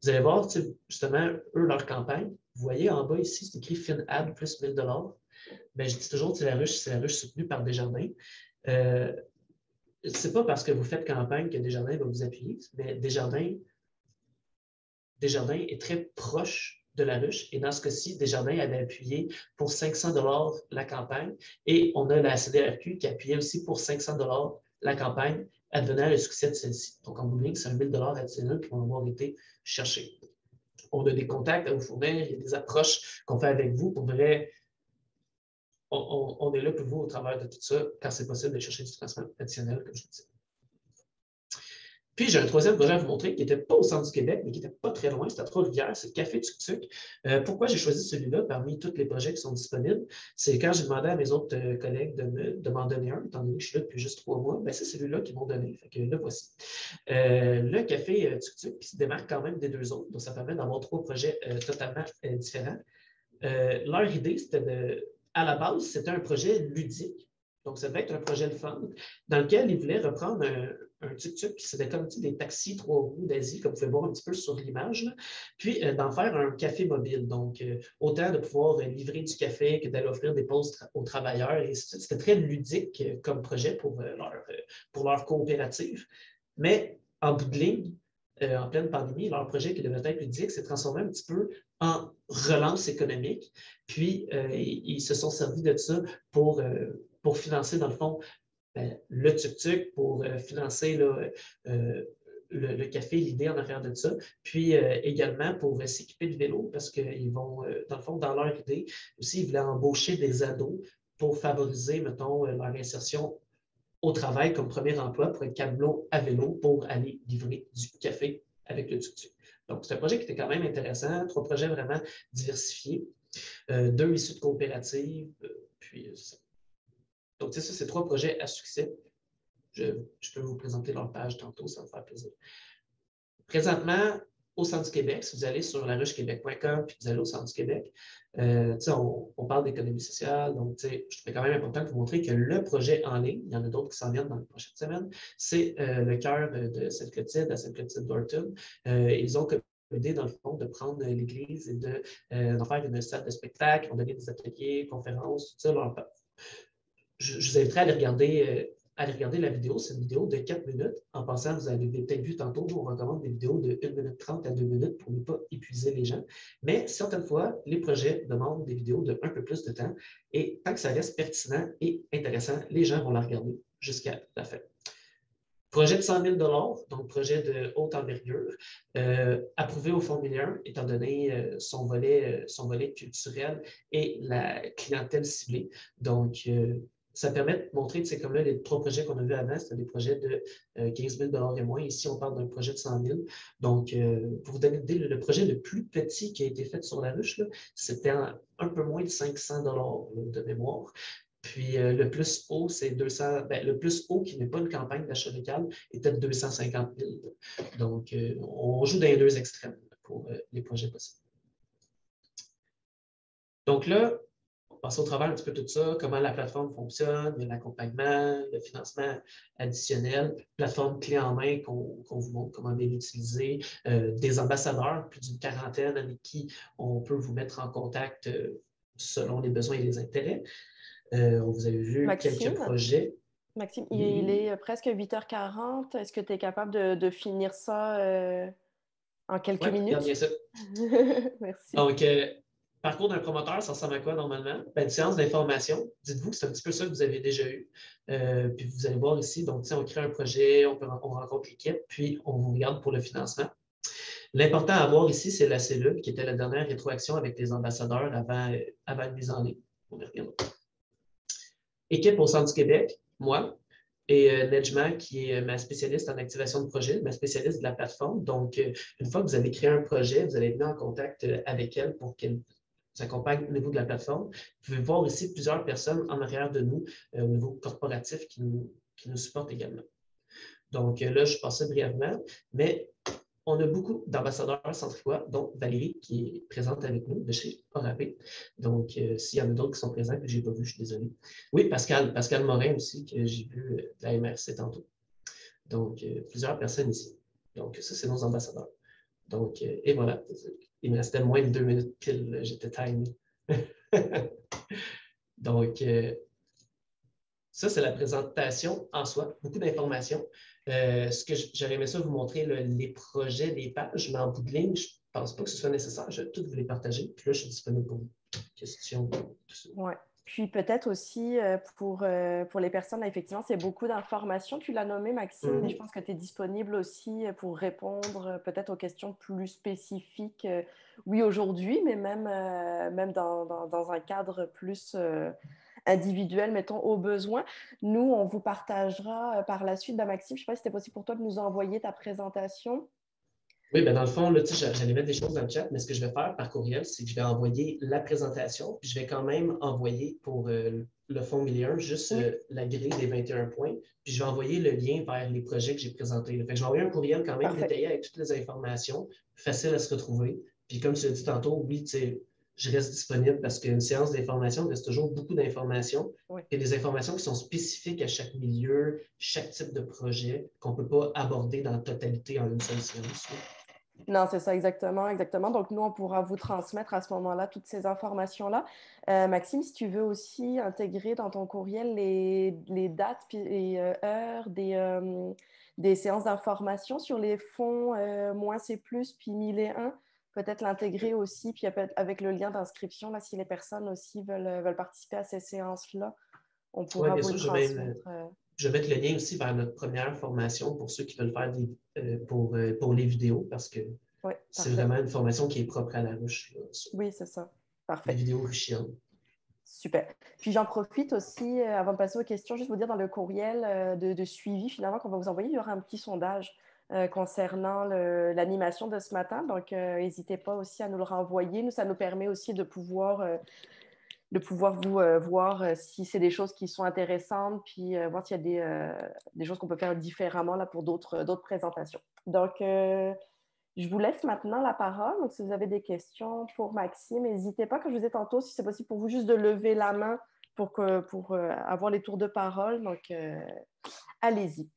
Vous allez voir, justement, eux, leur campagne. Vous voyez en bas ici, c'est écrit FinAd plus 1 000 $. Mais je dis toujours, c'est la ruche soutenue par Desjardins. C'est pas parce que vous faites campagne que Desjardins va vous appuyer, mais Desjardins est très proche de la ruche. Et dans ce cas-ci, Desjardins avait appuyé pour 500 $ la campagne. Et on a la CDRQ qui appuyait aussi pour 500 $ la campagne, advenant le succès de celle-ci. Donc, en bout de ligne, c'est 1 000 $ additionnels qui vont avoir été cherchés. On a des contacts à vous fournir, il y a des approches qu'on fait avec vous. Pour vrai, on est là pour vous au travers de tout ça, quand c'est possible de chercher du financement additionnel, comme je vous dis. Puis, j'ai un troisième projet à vous montrer qui n'était pas au centre du Québec, mais qui n'était pas très loin, c'était à Trois-Rivières, c'est le Café Tuk-Tuk. Pourquoi j'ai choisi celui-là parmi tous les projets qui sont disponibles? C'est quand j'ai demandé à mes autres collègues de m'en donner un, étant donné que je suis là depuis juste 3 mois, ben, c'est celui-là qu'ils m'ont donné. Fait que le voici. Le Café Tuk-Tuk qui se démarque quand même des deux autres, donc ça permet d'avoir 3 projets totalement différents. Leur idée, à la base, c'était un projet ludique. Donc, ça devait être un projet de fun dans lequel ils voulaient reprendre un tuk-tuk qui c'était comme des taxis 3 roues d'Asie, comme vous pouvez voir un petit peu sur l'image, puis d'en faire un café mobile. Donc, autant de pouvoir livrer du café que d'aller offrir des pauses aux travailleurs. Et c'était très ludique comme projet pour leur coopérative. Mais en bout de ligne, en pleine pandémie, leur projet qui devait être ludique s'est transformé un petit peu en relance économique. Puis, ils se sont servis de ça pour financer, dans le fond, le tuk-tuk, pour financer là, le café, l'idée en arrière de ça, puis également pour s'équiper de vélos, parce qu'ils vont, dans le fond, dans leur idée, aussi, ils voulaient embaucher des ados pour favoriser, mettons, leur insertion au travail comme premier emploi pour être camelot à vélo pour aller livrer du café avec le tuk-tuk. Donc, c'est un projet qui était quand même intéressant, 3 projets vraiment diversifiés, 2 issus de coopératives, puis ça. Donc, ça, c'est 3 projets à succès. Je peux vous présenter leur page tantôt, ça va me faire plaisir. Présentement, au Centre du Québec, si vous allez sur laruchequebec.com puis vous allez au Centre du Québec, on parle d'économie sociale, donc je trouvais quand même important de vous montrer que le projet en ligne, il y en a d'autres qui s'en viennent dans les prochaines semaines, c'est le cœur de Sainte-Clotilde, à Sainte-Clotilde-Dorton. Ils ont l'idée, dans le fond, de prendre l'église et d'en faire une salle de spectacle, ils vont donner des ateliers, conférences, tout ça. Je vous inviterai à aller regarder la vidéo. C'est une vidéo de 4 minutes. En passant, vous avez peut-être vu tantôt, on recommande des vidéos de 1 minute 30 à 2 minutes pour ne pas épuiser les gens. Mais certaines fois, les projets demandent des vidéos de un peu plus de temps. Et tant que ça reste pertinent et intéressant, les gens vont la regarder jusqu'à la fin. Projet de 100 000 donc projet de haute envergure, approuvé au Fonds Milliard, étant donné son volet culturel et la clientèle ciblée. Donc, ça permet de montrer, comme là, les 3 projets qu'on a vus avant, c'était des projets de 15 000 et moins. Ici, on parle d'un projet de 100 000. Donc, pour vous donner une idée, le projet le plus petit qui a été fait sur la ruche, c'était un peu moins de 500 de mémoire. Puis le plus haut, c'est 200. Le plus haut qui n'est pas une campagne d'achat local était de 250 000. Donc, on joue dans les deux extrêmes pour les projets possibles. Donc là, on passe au travers un petit peu tout ça, comment la plateforme fonctionne, l'accompagnement, le financement additionnel, plateforme clé en main qu'on vous montre comment bien l'utiliser, des ambassadeurs, plus d'une quarantaine avec qui on peut vous mettre en contact selon les besoins et les intérêts. On vous avait vu Maxime, quelques projets. Maxime, il est presque 8h40. Est-ce que tu es capable de finir ça en quelques minutes? Regarde bien ça. Merci. Donc, parcours d'un promoteur, ça ressemble à quoi normalement? Une séance d'information. Dites-vous que c'est un petit peu ça que vous avez déjà eu. Puis vous allez voir ici, donc on crée un projet, on rencontre l'équipe, puis on vous regarde pour le financement. L'important à voir ici, c'est la cellule qui était la dernière rétroaction avec les ambassadeurs avant une mise en ligne. On y reviendra. Équipe au Centre du Québec, moi, et Nejma, qui est ma spécialiste en activation de projet, ma spécialiste de la plateforme. Donc, une fois que vous avez créé un projet, vous allez être mis en contact avec elle pour qu'elle vous accompagne au niveau de la plateforme. Vous pouvez voir ici plusieurs personnes en arrière de nous au niveau corporatif qui nous supportent également. Donc, là, je passe ça brièvement, mais on a beaucoup d'ambassadeurs centrifois, dont Valérie, qui est présente avec nous de chez ORAP. Donc, s'il y en a d'autres qui sont présents que je n'ai pas vu, je suis désolé. Oui, Pascal Morin aussi, que j'ai vu de la MRC tantôt. Donc, plusieurs personnes ici. Donc, ça, c'est nos ambassadeurs. Donc, et voilà. Il me restait moins de 2 minutes pile. J'étais timé. Donc, ça, c'est la présentation en soi. Beaucoup d'informations. Ce que j'aurais aimé ça vous montrer, les projets, les pages, mais en bout de ligne, je ne pense pas que ce soit nécessaire. Je vais tout vous les partager. Puis là, je suis disponible pour vous. Questions, tout ça. Oui. Puis peut-être aussi pour les personnes, là, effectivement, c'est beaucoup d'informations. Tu l'as nommé, Maxime, mais je pense que tu es disponible aussi pour répondre peut-être aux questions plus spécifiques, oui, aujourd'hui, mais même dans un cadre plus individuel, mettons, aux besoins. Nous, on vous partagera par la suite. Maxime, je ne sais pas si c'était possible pour toi de nous envoyer ta présentation. Oui, ben dans le fond, là, j'allais mettre des choses dans le chat, mais ce que je vais faire par courriel, c'est que je vais envoyer la présentation, puis je vais quand même envoyer pour le fonds 1001 juste Oui, la grille des 21 points, puis je vais envoyer le lien vers les projets que j'ai présentés. Fait que je vais envoyer un courriel quand même parfait. détaillé avec toutes les informations, facile à se retrouver. Puis comme tu l'as dit tantôt, oui, je reste disponible parce qu'une séance d'information reste toujours beaucoup d'informations. Oui. Il y a des informations qui sont spécifiques à chaque milieu, chaque type de projet qu'on ne peut pas aborder dans la totalité en une seule séance. Non, c'est ça, exactement, exactement. Donc, nous, on pourra vous transmettre à ce moment-là toutes ces informations-là. Maxime, si tu veux aussi intégrer dans ton courriel les dates et heures des séances d'information sur les fonds moins C+, puis 1001, peut-être l'intégrer aussi, puis avec le lien d'inscription, là, si les personnes aussi veulent participer à ces séances-là, on Oui, pourra bien vous le sûr, transmettre. je vais mettre le lien aussi vers notre première formation pour ceux qui veulent faire pour les vidéos, parce que Oui, c'est parfait. vraiment une formation qui est propre à la ruche, là, sur Oui, c'est ça. les Parfait. vidéos rushiennes. Super. Puis j'en profite aussi, avant de passer aux questions, juste vous dire dans le courriel de suivi finalement qu'on va vous envoyer, il y aura un petit sondage concernant l'animation de ce matin. Donc, n'hésitez pas aussi à nous le renvoyer. Nous, ça nous permet aussi de pouvoir vous voir si c'est des choses qui sont intéressantes, puis voir s'il y a des choses qu'on peut faire différemment là, pour d'autres présentations. Donc, je vous laisse maintenant la parole. Donc, si vous avez des questions pour Maxime, n'hésitez pas, comme je vous disais tantôt, si c'est possible pour vous, juste de lever la main pour avoir les tours de parole. Donc, allez-y.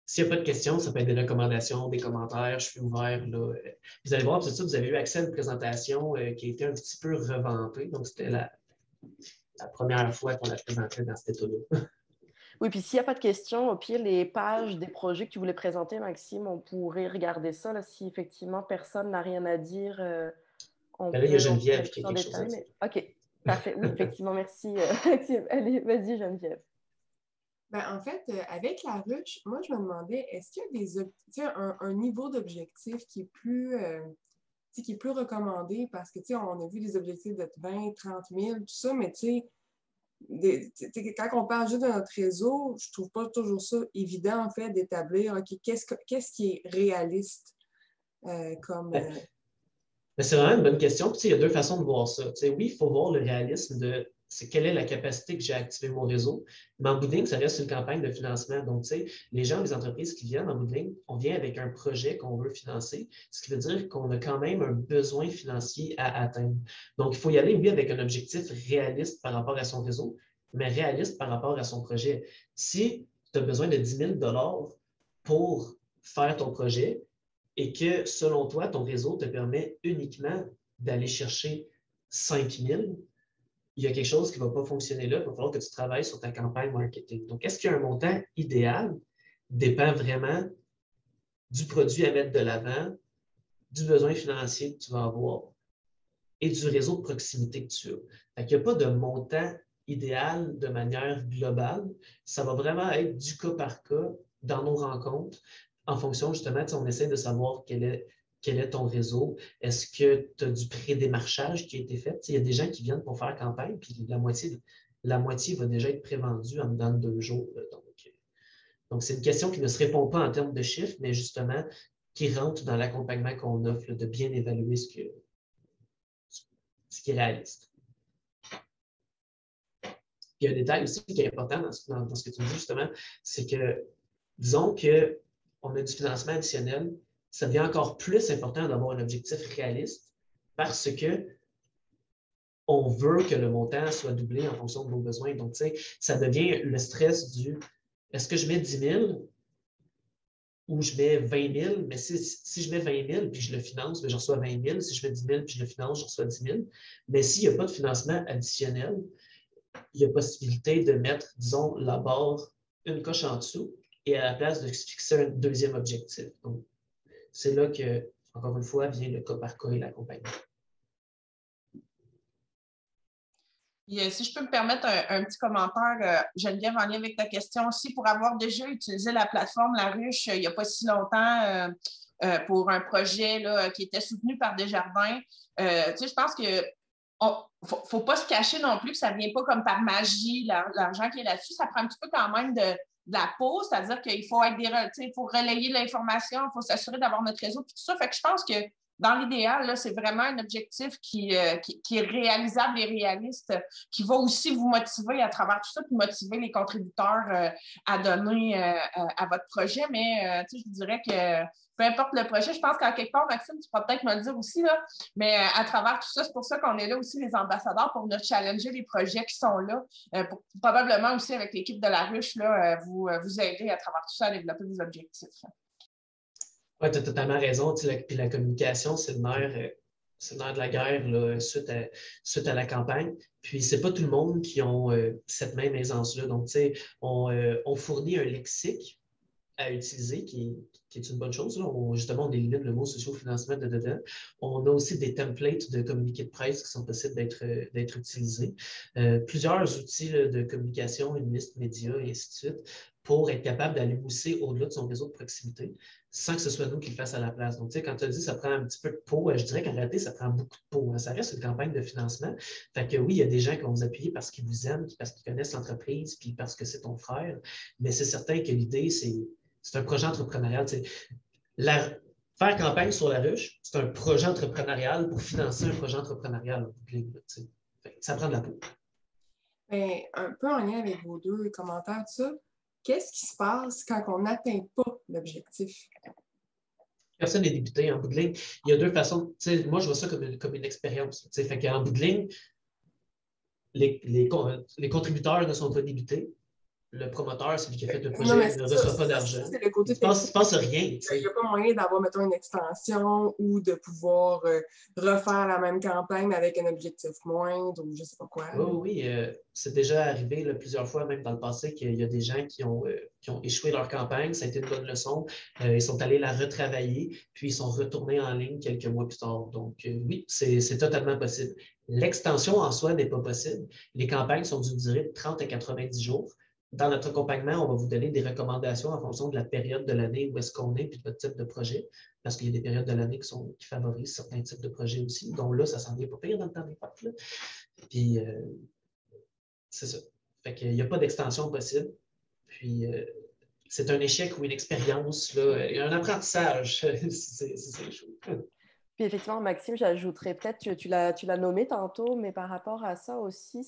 S'il n'y a pas de questions, ça peut être des recommandations, des commentaires, je suis ouvert. Là. Vous allez voir, tout ça, vous avez eu accès à une présentation qui a été un petit peu revampée. Donc, c'était la première fois qu'on la présentait dans cet état-là. Oui, puis s'il n'y a pas de questions, au pire, les pages des projets que tu voulais présenter, Maxime, on pourrait regarder ça. Là, si effectivement personne n'a rien à dire, Ben là, il y a on peut Geneviève aller qui plus a en quelque chose à détail. dire. Mais OK, parfait. Oui, effectivement, merci, Maxime. Allez, vas-y, Geneviève. Ben, en fait, avec la ruche, moi, je me demandais, est-ce qu'il y a un niveau d'objectif qui est qui est plus recommandé parce que, on a vu des objectifs de 20, 30 000, tout ça, mais quand on parle juste de notre réseau, je trouve pas toujours ça évident, en fait, d'établir, OK, qu'est-ce qui est réaliste comme... Mais c'est vraiment une bonne question. Puis, il y a deux façons de voir ça. Oui, il faut voir le réalisme de c'est quelle est la capacité que j'ai à activer mon réseau. Mais en bout de ligne, ça reste une campagne de financement. Donc, les gens, les entreprises qui viennent, en bout de ligne, on vient avec un projet qu'on veut financer, ce qui veut dire qu'on a quand même un besoin financier à atteindre. Donc, il faut y aller, oui, avec un objectif réaliste par rapport à son réseau, mais réaliste par rapport à son projet. Si tu as besoin de 10 000 pour faire ton projet, et que, selon toi, ton réseau te permet uniquement d'aller chercher 5 000, il y a quelque chose qui ne va pas fonctionner là. Il va falloir que tu travailles sur ta campagne marketing. Donc, est-ce qu'il y a un montant idéal? Dépend vraiment du produit à mettre de l'avant, du besoin financier que tu vas avoir et du réseau de proximité que tu as. Il n'y a pas de montant idéal de manière globale. Ça va vraiment être du cas par cas dans nos rencontres en fonction, justement, on essaie de savoir quel est ton réseau. Est-ce que tu as du pré-démarchage qui a été fait? Il y a des gens qui viennent pour faire campagne, puis la moitié va déjà être prévendue en dedans de 2 jours. Donc, c'est une question qui ne se répond pas en termes de chiffres, mais justement, qui rentre dans l'accompagnement qu'on offre, de bien évaluer ce qui est réaliste. Il y a un détail aussi qui est important dans ce que tu me dis, justement, c'est que, disons qu'on a du financement additionnel, ça devient encore plus important d'avoir un objectif réaliste parce que on veut que le montant soit doublé en fonction de nos besoins. Donc, ça devient le stress du est-ce que je mets 10 000 ou je mets 20 000, mais si je mets 20 000 puis je le finance, bien, je reçois 20 000. Si je mets 10 000 puis je le finance, je reçois 10 000. Mais s'il n'y a pas de financement additionnel, il y a possibilité de mettre, disons, la barre une coche en dessous et à la place de se fixer un deuxième objectif. Donc, c'est là que, encore une fois, vient le cas par cas et l'accompagnement. Puis, si je peux me permettre un petit commentaire, Geneviève, en lien avec ta question aussi, pour avoir déjà utilisé la plateforme La Ruche il n'y a pas si longtemps pour un projet là, qui était soutenu par Desjardins, je pense que faut pas se cacher non plus que ça ne vient pas comme par magie, l'argent qui est là-dessus. Ça prend un petit peu quand même de la peau, c'est-à-dire qu'il faut être il faut relayer l'information, il faut s'assurer d'avoir notre réseau, puis tout ça. Fait que je pense que dans l'idéal, là, c'est vraiment un objectif qui est réalisable et réaliste, qui va aussi vous motiver à travers tout ça, puis motiver les contributeurs à donner à votre projet. Mais je vous dirais que peu importe le projet, je pense qu'à quelque part, Maxime, tu pourras peut-être me le dire aussi, là, mais à travers tout ça, c'est pour ça qu'on est là aussi, les ambassadeurs, pour nous challenger les projets qui sont là, pour probablement aussi avec l'équipe de La Ruche, là, vous aider à travers tout ça à développer des objectifs. Oui, tu as totalement raison. Puis la communication, c'est le nerf de la guerre là, suite à la campagne. Puis, c'est pas tout le monde qui ont cette même aisance-là. Donc, on fournit un lexique à utiliser, qui est une bonne chose. Là. Justement, on élimine le mot socio-financement de dedans. On a aussi des templates de communiqués de presse qui sont possibles d'être utilisés. Plusieurs outils là, de communication, une liste média et ainsi de suite, pour être capable d'aller mousser au-delà de son réseau de proximité sans que ce soit nous qui le fasse à la place. Donc, quand tu as dit que ça prend un petit peu de peau, je dirais qu'en réalité, ça prend beaucoup de peau. Hein. Ça reste une campagne de financement. Fait que oui, il y a des gens qui vont vous appuyer parce qu'ils vous aiment, parce qu'ils connaissent l'entreprise, puis parce que c'est ton frère. Mais c'est certain que l'idée, c'est un projet entrepreneurial. Faire campagne sur La Ruche, c'est un projet entrepreneurial pour financer un projet entrepreneurial. Ça prend de la peau. Ben, un peu en lien avec vos deux commentaires, tout ça, qu'est-ce qui se passe quand on n'atteint pas l'objectif? Personne n'est débuté en bout de ligne. Il y a deux façons. Moi, je vois ça comme une expérience. Fait qu'en bout de ligne, les contributeurs ne sont pas débutés. Le promoteur, celui qui a fait le projet, ne reçoit pas d'argent. C'est le côté il ne se passe rien. Il n'y a pas moyen d'avoir, mettons, une extension ou de pouvoir refaire la même campagne mais avec un objectif moindre ou je ne sais pas quoi. Oui, c'est déjà arrivé là, plusieurs fois, même dans le passé, qu'il y a des gens qui ont échoué leur campagne. Ça a été une bonne leçon. Ils sont allés la retravailler, puis ils sont retournés en ligne quelques mois plus tard. Donc, oui, c'est totalement possible. L'extension en soi n'est pas possible. Les campagnes sont d'une durée de 30 à 90 jours. Dans notre accompagnement, on va vous donner des recommandations en fonction de la période de l'année où est-ce qu'on est et de votre type de projet, parce qu'il y a des périodes de l'année qui favorisent certains types de projets aussi. Donc là, ça s'en vient pas pire dans le temps des fêtes. Puis, c'est ça. Fait qu'il n'y a pas d'extension possible. Puis, c'est un échec ou une expérience, là, et un apprentissage. c'est ça les choses. Puis effectivement, Maxime, j'ajouterais peut-être, tu l'as nommé tantôt, mais par rapport à ça aussi,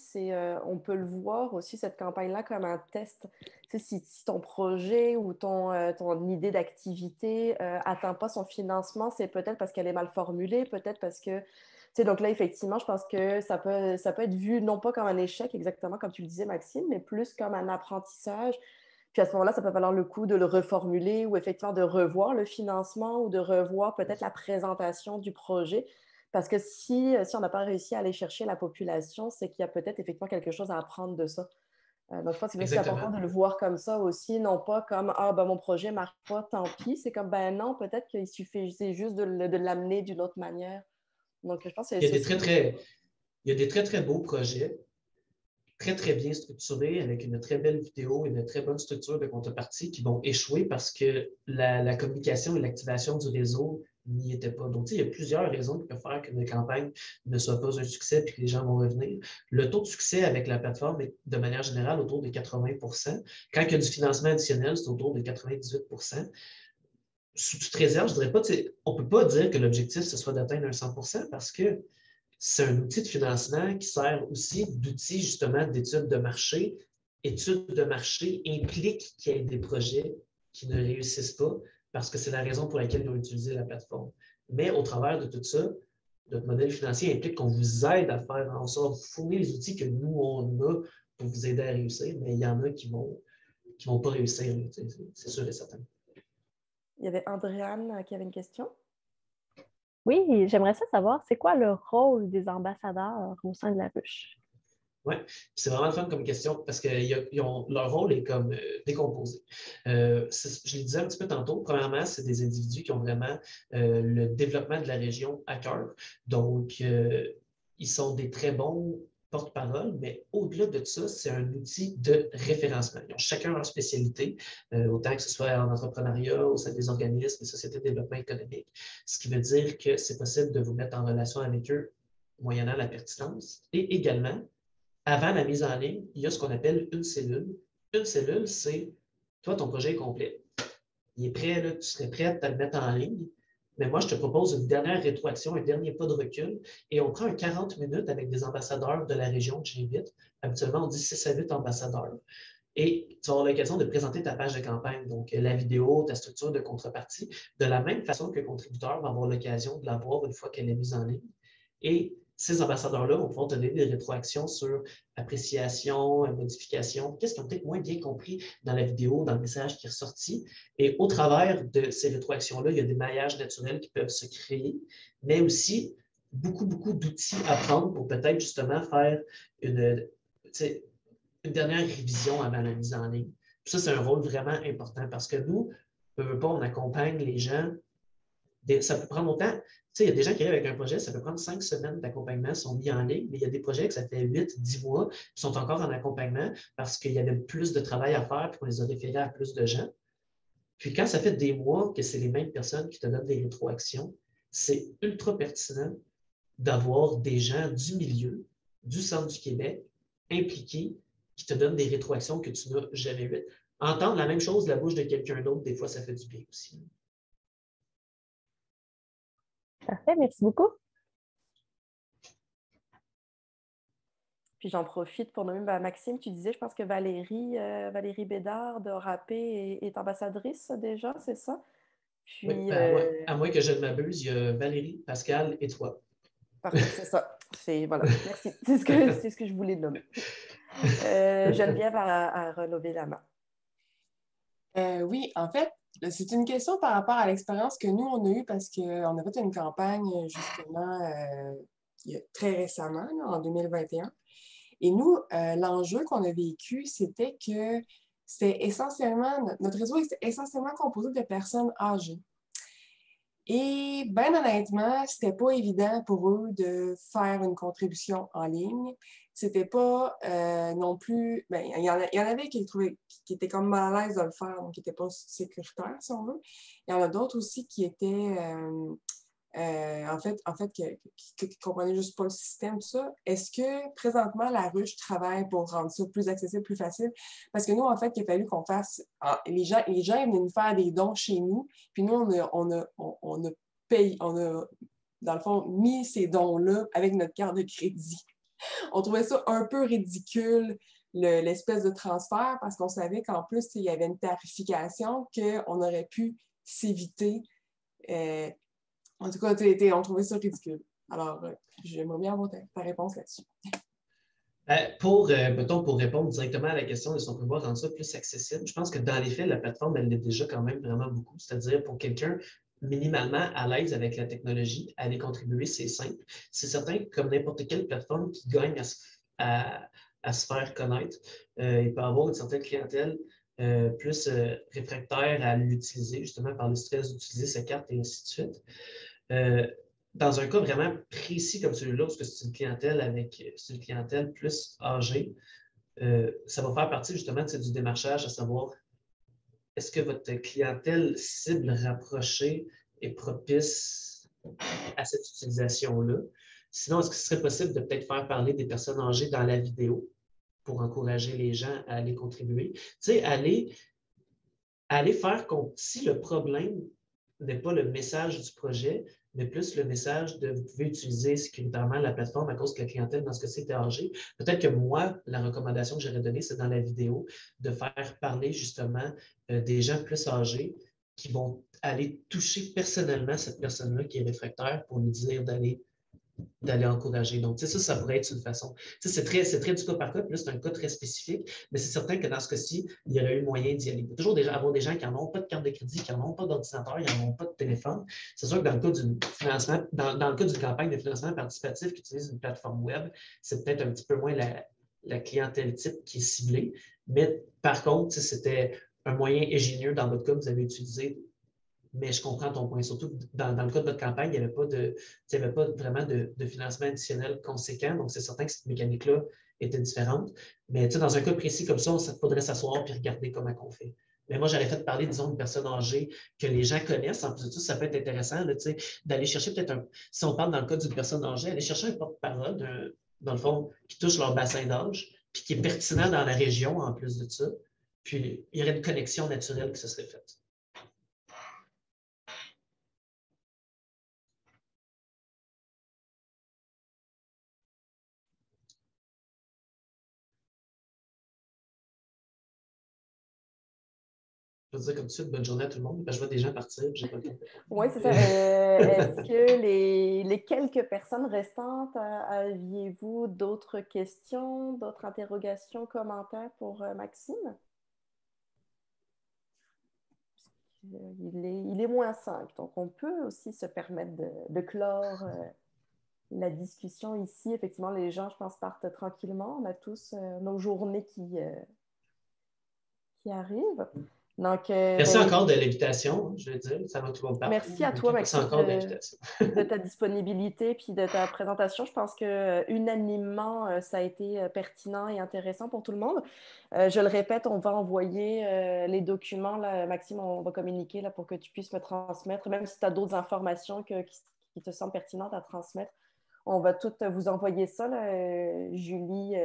on peut le voir aussi, cette campagne-là, comme un test. Si ton projet ou ton idée d'activité n'atteint pas son financement, c'est peut-être parce qu'elle est mal formulée, peut-être parce que... Donc là, effectivement, je pense que ça peut être vu non pas comme un échec, exactement comme tu le disais, Maxime, mais plus comme un apprentissage. Puis à ce moment-là, ça peut valoir le coup de le reformuler ou effectivement de revoir le financement ou de revoir peut-être la présentation du projet. Parce que si on n'a pas réussi à aller chercher la population, c'est qu'il y a peut-être effectivement quelque chose à apprendre de ça. Donc je pense que c'est aussi important de le voir comme ça aussi, non pas comme « Ah, ben mon projet ne marche pas, tant pis ». C'est comme « Ben non, peut-être qu'il suffit juste de l'amener d'une autre manière ». Donc je pense que il y a des très, très beaux projets, très, très bien structurés, avec une très belle vidéo et une très bonne structure de contrepartie qui vont échouer parce que la communication et l'activation du réseau n'y étaient pas. Donc, il y a plusieurs raisons qui peuvent faire qu'une campagne ne soit pas un succès et que les gens vont revenir. Le taux de succès avec la plateforme est de manière générale autour de 80 %. Quand il y a du financement additionnel, c'est autour de 98 %. Sous toute réserve, je dirais pas, on ne peut pas dire que l'objectif, ce soit d'atteindre un 100 % parce que c'est un outil de financement qui sert aussi d'outil justement d'études de marché. Études de marché impliquent qu'il y ait des projets qui ne réussissent pas parce que c'est la raison pour laquelle ils ont utilisé la plateforme. Mais au travers de tout ça, notre modèle financier implique qu'on vous aide à faire en sorte de fournir les outils que nous, on a pour vous aider à réussir, mais il y en a qui vont pas réussir, c'est sûr et certain. Il y avait Andréane qui avait une question. Oui, j'aimerais ça savoir, c'est quoi le rôle des ambassadeurs au sein de La Ruche? Oui, c'est vraiment le fun comme question parce que leur rôle est comme décomposé. Je le disais un petit peu tantôt, premièrement, c'est des individus qui ont vraiment le développement de la région à cœur. Donc, ils sont des très bons porte-parole, mais au-delà de ça, c'est un outil de référencement. Ils ont chacun leur spécialité, autant que ce soit en entrepreneuriat, au sein des organismes, des sociétés de développement économique, ce qui veut dire que c'est possible de vous mettre en relation avec eux moyennant la pertinence. Et également, avant la mise en ligne, il y a ce qu'on appelle une cellule. Une cellule, c'est, toi, ton projet est complet. Il est prêt, là, tu serais prêt à le mettre en ligne. Mais moi, je te propose une dernière rétroaction, un dernier pas de recul, et on prend un 40 minutes avec des ambassadeurs de la région que j'invite. Habituellement, on dit 6 à 8 ambassadeurs. Et tu vas avoir l'occasion de présenter ta page de campagne, donc la vidéo, ta structure de contrepartie, de la même façon que le contributeur va avoir l'occasion de la voir une fois qu'elle est mise en ligne. Et ces ambassadeurs-là vont pouvoir te donner des rétroactions sur appréciation, modification, qu'est-ce qu'ils ont peut-être moins bien compris dans la vidéo, dans le message qui est ressorti. Et au travers de ces rétroactions-là, il y a des maillages naturels qui peuvent se créer, mais aussi beaucoup, beaucoup d'outils à prendre pour peut-être justement faire une dernière révision avant la mise en ligne. Puis ça, c'est un rôle vraiment important parce que nous, on accompagne les gens. Ça peut prendre longtemps. Il y a des gens qui arrivent avec un projet, ça peut prendre 5 semaines d'accompagnement, sont mis en ligne, mais il y a des projets que ça fait 8, 10 mois, qui sont encore en accompagnement parce qu'il y avait plus de travail à faire et qu'on les a référés à plus de gens. Puis quand ça fait des mois que c'est les mêmes personnes qui te donnent des rétroactions, c'est ultra pertinent d'avoir des gens du milieu, du centre du Québec, impliqués, qui te donnent des rétroactions que tu n'as jamais eues. Entendre la même chose de la bouche de quelqu'un d'autre, des fois, ça fait du bien aussi. Parfait, merci beaucoup. Puis j'en profite pour nommer Maxime, tu disais, je pense que Valérie Bédard de Rapé est ambassadrice déjà, c'est ça? Puis, oui, à moins que je ne m'abuse, il y a Valérie, Pascal et toi. Parfait, c'est ça. Voilà, merci. C'est ce que je voulais nommer. Geneviève a relevé la main. Oui, en fait, c'est une question par rapport à l'expérience que nous, on a eue parce qu'on a fait une campagne, justement, très récemment, là, en 2021. Et nous, l'enjeu qu'on a vécu, c'était que notre réseau est essentiellement composé de personnes âgées. Et bien honnêtement, c'était pas évident pour eux de faire une contribution en ligne. C'était pas non plus. Ben, il y en avait qui étaient comme mal à l'aise de le faire, donc qui n'étaient pas sécuritaires, si on veut. Il y en a d'autres aussi qui étaient en fait, qui comprenaient juste pas le système, tout ça. Est-ce que présentement la ruche travaille pour rendre ça plus accessible, plus facile? Parce que nous, en fait, il a fallu qu'on fasse. Les gens ils venaient nous faire des dons chez nous, puis nous, on a payé, on a, dans le fond, mis ces dons-là avec notre carte de crédit. On trouvait ça un peu ridicule, l'espèce de transfert, parce qu'on savait qu'en plus, il y avait une tarification qu'on aurait pu s'éviter. En tout cas, on trouvait ça ridicule. Alors, j'aimerais bien avoir ta réponse là-dessus. Pour répondre directement à la question de si on peut rendre ça plus accessible, je pense que dans les faits, la plateforme, elle l'est déjà quand même vraiment beaucoup. C'est-à-dire, pour quelqu'un minimalement à l'aise avec la technologie, aller contribuer, c'est simple. C'est certain que comme n'importe quelle plateforme qui gagne à se faire connaître, il peut avoir une certaine clientèle plus réfractaire à l'utiliser, justement par le stress d'utiliser sa carte et ainsi de suite. Dans un cas vraiment précis comme celui-là, parce que c'est une clientèle plus âgée, ça va faire partie justement du démarchage, à savoir est-ce que votre clientèle cible rapprochée est propice à cette utilisation-là? Sinon, est-ce que ce serait possible de peut-être faire parler des personnes âgées dans la vidéo pour encourager les gens à aller contribuer? Tu sais, aller faire compte. Si le problème n'est pas le message du projet, mais plus le message de vous pouvez utiliser sécuritairement la plateforme à cause que la clientèle, dans ce cas-ci, était âgée. Peut-être que moi, la recommandation que j'aurais donnée, c'est dans la vidéo de faire parler justement des gens plus âgés qui vont aller toucher personnellement cette personne-là qui est réfractaire pour lui dire d'aller encourager. Donc, ça pourrait être une façon. C'est très du cas par cas, puis là, c'est un cas très spécifique, mais c'est certain que dans ce cas-ci, il y aurait eu moyen d'y aller. Il peut toujours avoir des gens qui n'en ont pas de carte de crédit, qui n'en ont pas d'ordinateur, qui n'en ont pas de téléphone. C'est sûr que dans le cas du financement, dans le cas d'une campagne de financement participatif qui utilise une plateforme web, c'est peut-être un petit peu moins la clientèle type qui est ciblée. Mais par contre, c'était un moyen ingénieux dans votre cas que vous avez utilisé Mais je comprends ton point. Surtout dans le cas de votre campagne, il n'y avait pas vraiment de financement additionnel conséquent. Donc, c'est certain que cette mécanique-là était différente. Mais dans un cas précis comme ça, il faudrait s'asseoir et regarder comment on fait. Mais moi, j'aurais fait parler, disons, de personnes âgées que les gens connaissent. En plus de tout, ça peut être intéressant là, d'aller chercher peut-être si on parle dans le cas d'une personne âgée, aller chercher un porte-parole, dans le fond, qui touche leur bassin d'âge, puis qui est pertinent dans la région en plus de ça. Puis, il y aurait une connexion naturelle qui se serait faite. Je veux dire comme ça, bonne journée à tout le monde. Je vois des gens partir, j'ai pas le temps. Oui, c'est ça. Est-ce que les quelques personnes restantes, aviez-vous d'autres questions, d'autres interrogations, commentaires pour Maxime? Il est moins 5, donc on peut aussi se permettre de clore la discussion ici. Effectivement, les gens, je pense, partent tranquillement. On a tous nos journées qui arrivent. Donc, merci encore de l'invitation, je veux dire. Ça va tout le monde partout. Merci à toi, Maxime, encore d'invitation. de ta disponibilité et de ta présentation. Je pense que unanimement, ça a été pertinent et intéressant pour tout le monde. Je le répète, on va envoyer les documents. Là, Maxime, on va communiquer là, pour que tu puisses me transmettre, même si tu as d'autres informations qui te semblent pertinentes à transmettre. On va toutes vous envoyer ça, là, Julie,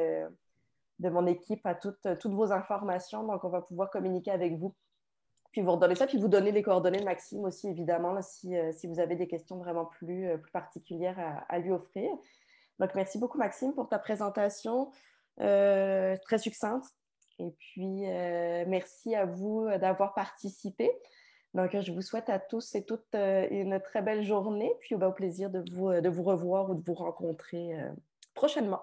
de mon équipe, à toutes vos informations. Donc, on va pouvoir communiquer avec vous. Puis vous redonnez ça, puis vous donnez les coordonnées de Maxime aussi, évidemment, là, si vous avez des questions vraiment plus particulières à lui offrir. Donc, merci beaucoup, Maxime, pour ta présentation très succincte. Et puis, merci à vous d'avoir participé. Donc, je vous souhaite à tous et toutes une très belle journée, puis au plaisir de vous revoir ou de vous rencontrer prochainement.